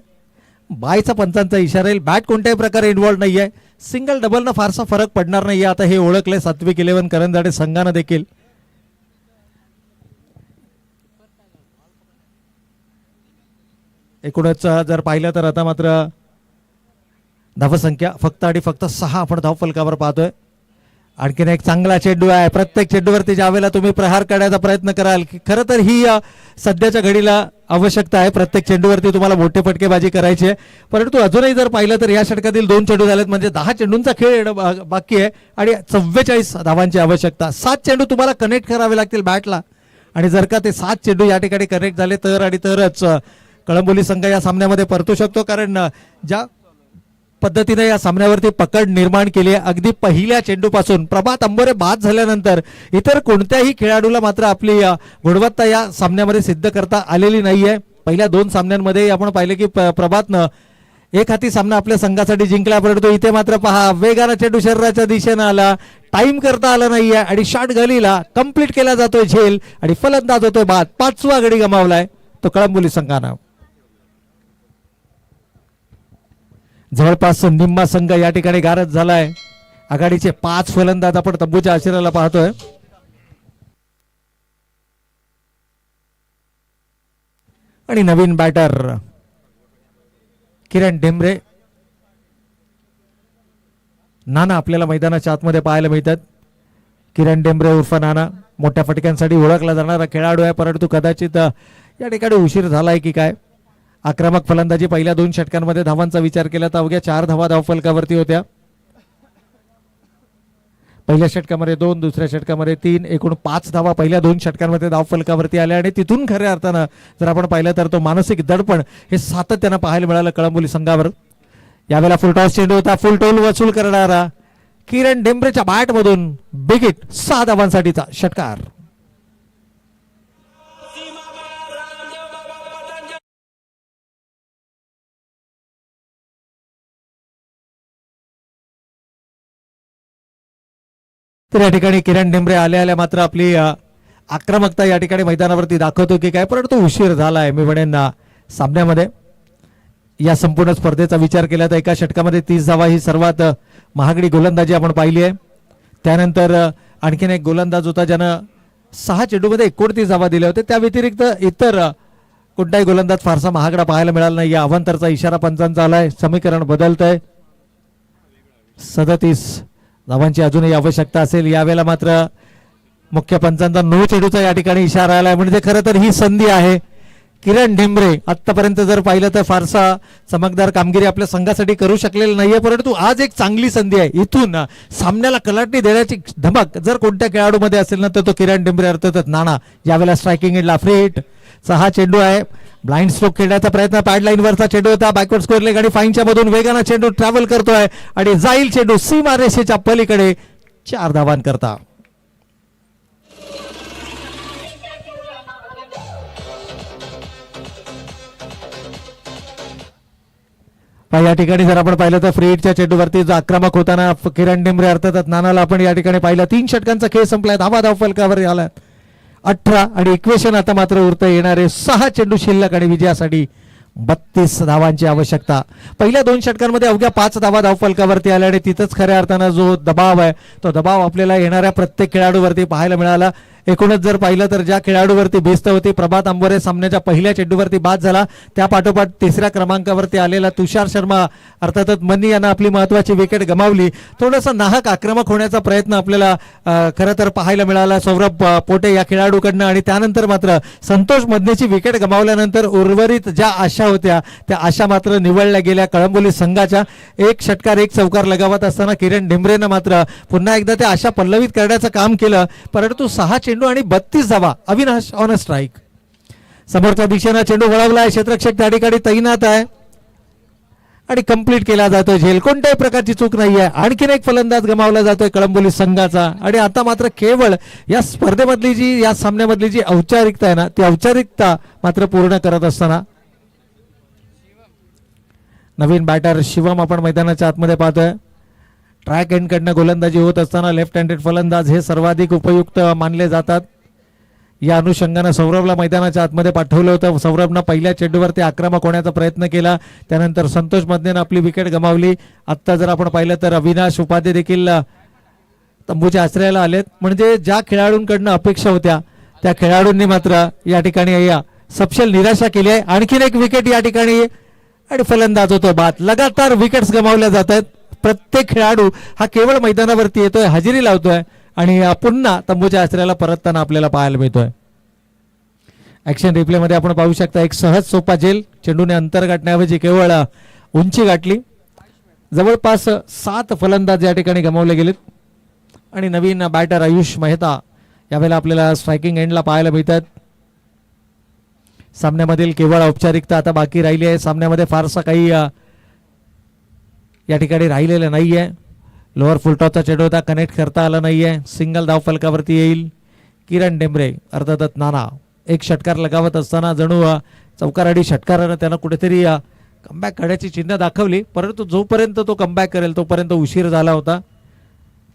बायचा पंचांचा इशारा येईल. बॅट कोणत्याही प्रकारे इन्व्हॉल्व नाहीये. सिंगल डबलनं फारसा फरक पडणार नाहीये. आता हे ओळखलंय सात्विक 11 करंजाडे संघानं देखील. एकूणच जर पाहिलं तर आता मात्र धावसंख्या फक्त आणि फक्त 6 आपण धावफलकावर पाहतोय. आणखीन एक चांगला चेंडू आहे. प्रत्येक चेंडूवरती ज्यावेळेला तुम्ही प्रहार करण्याचा प्रयत्न कराल की खरं तर ही सध्याच्या घडीला आवश्यकता आहे. प्रत्येक चेंडूवरती तुम्हाला मोठे फटकेबाजी करायची आहे परंतु अजूनही जर पाहिलं तर या षटकातील 2 चेंडू झालेत म्हणजे 10 चेंडूंचा खेळ बाकी आहे आणि 44 धावांची आवश्यकता. 7 चेंडू तुम्हाला कनेक्ट करावे लागतील बॅटला आणि जर का ते 7 चेंडू या ठिकाणी कनेक्ट झाले तर आणि तरच कळंबोली संघ या सामन्यामध्ये परतू शकतो. कारण ज्या पद्धतीने या सामन्यावरती पकड निर्माण केली आहे अगदी पहिल्या चेंडूपासून प्रभात अंबोरे बाद झाल्यानंतर इतर कोणत्याही खेळाडूला मात्र आपली गुणवत्ता या सामन्यामध्ये सिद्ध करता आलेली नाहीये. पहिल्या 2 सामन्यांमध्ये आपण पाहिले की प्रभातनं एक हाती सामना आपल्या संघासाठी जिंकला परंतु इथे मात्र पहा वेगानं चेंडू शरीराच्या दिशेनं आला. टाइम करता आला नाहीये आणि शॉट गलीला कंप्लीट केला जातोय झेल आणि फलंदाज होतोय बाद. 5वा गडी गमावलाय तो कळंबोली संघानं. जवळपास निम्मा संघ या ठिकाणी गारद झालाय. आघाडीचे 5 फलंदाज आपण तंबूच्या आशिराला पाहतोय. आणि नवीन बॅटर किरण डेंबरे नाना आपल्याला मैदानाच्या आतमध्ये पाहायला मिळतात. किरण डेंबरे उर्फ नाना मोठ्या फटक्यांसाठी ओळखला जाणारा खेळाडू आहे परंतु कदाचित या ठिकाणी उशीर झालाय की काय. आक्रमक फलंदाजी पहिल्या 2 षटकांमध्ये धावांचा विचार केला तर अवघ्या 4 धावा धावफलकावरती होत्या. पहिल्या षटकामध्ये 2 दुसऱ्या षटकामध्ये 3 एकूण 5 धावा पहिल्या 2 षटकांमध्ये धावफलकावरती आल्या आणि तिथून खऱ्या अर्थानं जर आपण पाहिलं तर तो मानसिक दडपण हे सातत्यानं पाहायला मिळालं कळंबोली संघावर. यावेळेला फुल टॉस चेंडू होता. फुल टोल वसूल करणारा किरण डेंबरेच्या बॅटमधून बिग हिट 6 धावांसाठीचा षटकार. तर या ठिकाणी किरण डेंबरे आल्या मात्र आपली आक्रमकता या ठिकाणी मैदानावरती दाखवतो की काय परंतु उशीर झालाय. मी म्हणेन सामन्यामध्ये या संपूर्ण स्पर्धेचा विचार केला तर एका षटकामध्ये 30 धावा ही सर्वात महागडी गोलंदाजी आपण पाहिली आहे. त्यानंतर आणखीन एक गोलंदाज होता ज्यानं 6 चेंडूमध्ये 29 धावा दिल्या होत्या. त्या व्यतिरिक्त इतर कोणताही गोलंदाज फारसा महागडा पाहायला मिळाला नाही. या अवांतरचा इशारा पंचांचा आलाय. समीकरण बदलतंय. 37 धावांची अजूनही आवश्यकता असेल. यावेळेला मात्र मुख्य पंचांचा 9 चेंडूचा या ठिकाणी इशारा आलाय म्हणजे खरं तर ही संधी आहे किरण ढेंबरे आतापर्यंत जर पाहिलं तर फारसा चमकदार कामगिरी आपल्या संघासाठी करू शकलेली नाहीये, परंतु आज एक चांगली संधी आहे. इथून सामन्याला कलाटणी देण्याची धमक जर कोणत्या खेळाडूमध्ये असेल ना तर तो किरण ढेंबरे अर्थातच नाना. यावेळेला स्ट्रायकिंग एंडला फ्रीट हा चेंडू आहे. ब्लाइंड स्ट्रोक खेळण्याचा प्रयत्न, पॅड लाईन वरचा चेंडू होता. बॅकवर्ड स्कोअर लेग आणि फाईनच्या मधून वेगानं चेंडू ट्रॅव्हल करतोय आणि जाईल चेंडू सीमारेषेच्या पलीकडे 4 धावांकरता. या ठिकाणी जर आपण पाहिलं तर फ्रीडच्या चेंडूवरती जो आक्रमक होताना किरण ढेंबरे अर्थातच नानाला आपण या ठिकाणी पाहिलं. 3 षटकांचा खेळ संपलाय. धाव फलकावर आला 18 आणि इक्वेशन आता मात्र उरता येणारे 6 चेंडू शिल्लक आणि विजयासाठी 32 धावांची आवश्यकता. पहिल्या 2 षटकांमध्ये अवघ्या 5 धाव फलकावरती आल्या आणि तिथंच खऱ्या अर्थानं जो दबाव आहे तो दबाव आपल्याला येणाऱ्या प्रत्येक खेळाडूवरती पाहायला मिळाला. एकूणच जर पाहिलं तर ज्या खेळाडूवरती भिस्त होती, प्रभात आंबोरे सामन्याच्या पहिल्या चेंडूवरती बाद झाला. त्या पाठोपाठ 3ऱ्या क्रमांकावरती आलेला तुषार शर्मा अर्थातच मन्नी यांना आपली महत्वाची विकेट गमावली. थोडंसं नाहक आक्रमक होण्याचा प्रयत्न आपल्याला खरं तर पाहायला मिळाला सौरभ पोटे या खेळाडूकडनं. आणि त्यानंतर मात्र संतोष मदनेची विकेट गमावल्यानंतर उर्वरित ज्या आशा होत्या त्या आशा मात्र निवळल्या गेल्या कळंबोली संघाच्या. 1 षटकार 1 चौकार लगावत असताना किरण ढेंबरेनं मात्र पुन्हा एकदा त्या आशा पल्लवित करण्याचं काम केलं, परंतु 6 चेंडू आणि 32 धावा. Avinash on a strike. समोरच्या दिशेनं चेंडू वळवलाय. क्षेत्ररक्षक त्या ठिकाणी तैनात आहे आणि कंप्लीट केला जातोय झेल. कोणत्याही प्रकारची चूक नाहीये. आणखीन एक फलंदाज गमावला जातोय कळंबोली संघाचा. आणि आता मात्र केवळ या स्पर्धेमधली जी या सामन्यामधली जी औपचारिकता आहे ना ती औपचारिकता मात्र पूर्ण करत असताना नवीन बॅटर शिवम आपण मैदानाच्या आतमध्ये पाहतोय. ट्रॅक एंड कडनं गोलंदाजी होत असताना लेफ्ट हँडेड फलंदाज हे सर्वाधिक उपयुक्त मानले जातात. या अनुषंगानं सौरभला मैदानाच्या आतमध्ये पाठवलं होतं. सौरभनं पहिल्या चेंडूवरती आक्रमक होण्याचा प्रयत्न केला. त्यानंतर संतोष मदनेनं आपली विकेट गमावली. आत्ता जर आपण पाहिलं तर अविनाश उपाध्ये देखील तंबूच्या आश्रयाला आलेत. म्हणजे ज्या खेळाडूंकडनं अपेक्षा होत्या त्या खेळाडूंनी मात्र या ठिकाणी सपशेल निराशा केली आहे. आणखीन एक विकेट या ठिकाणी आणि फलंदाज होतो बाद. लगातार विकेट्स गमावल्या जात आहेत. प्रत्येक खेळाडू हा केवळ मैदानावरती येतोय, हजेरी लावतोय आणि पुन्हा तंबूच्या आश्रयाला परतताना आपल्याला पाहायला मिळतोय. ऍक्शन रिप्ले मध्ये आपण पाहू शकता एक सहज सोपा झेल. चेंडूने अंतर गाठण्याऐवजी केवळ उंची गाठली. जवळपास 7 फलंदाज या ठिकाणी गमावले गेलेत आणि नवीन बॅटर आयुष मेहता यावेळेला आपल्याला स्ट्रायकिंग एंडला पाहायला मिळतात. सामन्यामधील केवळ औपचारिकता आता बाकी राहिली आहे. सामन्यामध्ये फारसा काही या ठिकाणी राहिलेलं नाहीये. लोअर फुलटॉपचा चेंडू होता, कनेक्ट करता आला नाहीये. सिंगल धाव फलकावरती येईल किरण ढेंबरे अर्थातच नाना. 1 षटकार लगावत असताना जणू चौकार आणि षटकारानं त्यानं कुठेतरी कमबॅक करण्याची चिन्ह दाखवली, परंतु जोपर्यंत तो कमबॅक करेल तोपर्यंत उशीर झाला होता.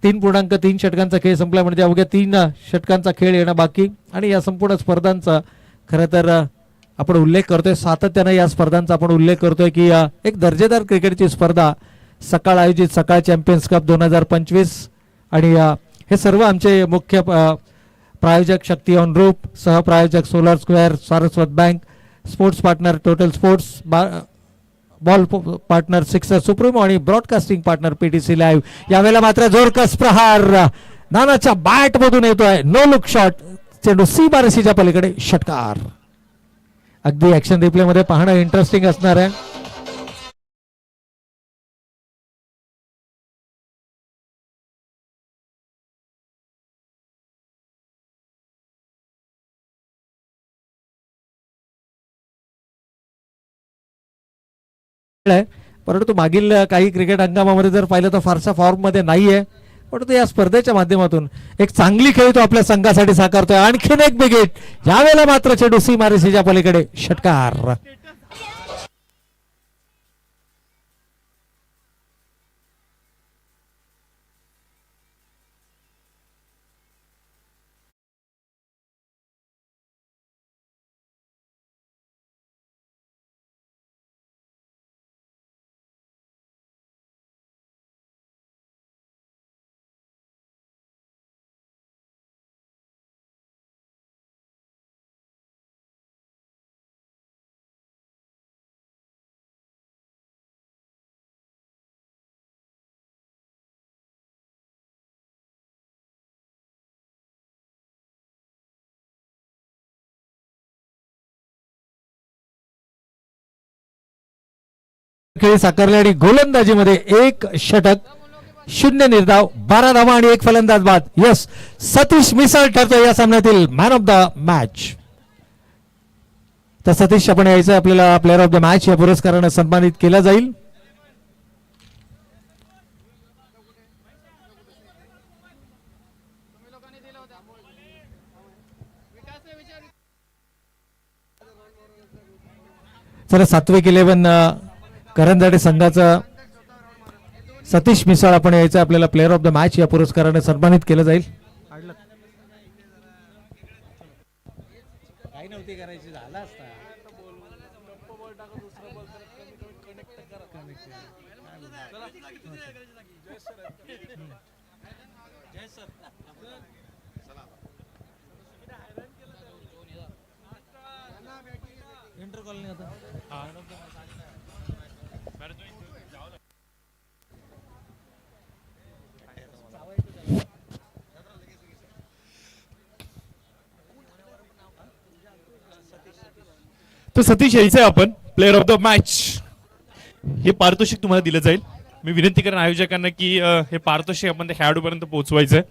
3.3 षटकांचा खेळ संपला म्हणजे अवघ्या 3 षटकांचा खेळ येणं बाकी. आणि या संपूर्ण स्पर्धांचा खरं तर आपण उल्लेख करतोय, सातत्यानं या स्पर्धांचा आपण उल्लेख करतोय की एक दर्जेदार क्रिकेटची स्पर्धा सकाळ आयोजित सकाळ चॅम्पियन्स कप 2025 आणि हे सर्व आमचे मुख्य प्रायोजक शक्ती ऑन ग्रुप, सहप्रायोजक solar square, Saraswat bank, sports partner total sports, ball partner sixer supremo आणि ब्रॉडकास्टिंग पार्टनर पीटीसी लाईव्ह. यावेळेला मात्र जोरकस प्रहार नानाच्या बॅट मधून येतोय. No look shot. चेंडू सीमारेषेच्या पलीकडे षटकार. अगदी ऍक्शन रिप्ले मध्ये पाहणं इंटरेस्टिंग असणार आहे. परंतु मागील काही क्रिकेट हंगामामध्ये जर पाहिलं तर फारसा फॉर्म मध्ये नाहीये, परंतु या स्पर्धेच्या माध्यमातून एक चांगली खेळी तो आपल्या संघासाठी साकारतोय. आणखीन एक विकेट. यावेळेला मात्र चेंडू सीमारेषेच्या पलीकडे षटकार. खेळी साकारले आणि गोलंदाजीमध्ये 1 षटक 0 निर्धाव 12 धावा आणि 1 फलंदाज बाद. यस, सतीश मिसाळ ठरतो या सामन्यातील मॅन ऑफ द मॅच. तर सतीश आपण यायचं, आपल्याला प्लेअर ऑफ द मॅच या पुरस्काराने सन्मानित केला जाईल. चला, सात्विक 11 करंजाडे संघाचा सतीश मिसाळ आपण यायचं, आपल्याला प्लेअर ऑफ द मॅच या पुरस्काराने सन्मानित केलं जाईल. तर सतीश यायचंय आपण प्लेअर ऑफ द मॅच. हे पारितोषिक तुम्हाला दिलं जाईल. मी विनंती करेन आयोजकांना की हे पारितोषिक आपण त्या खेळाडूपर्यंत पोहोचवायचंय.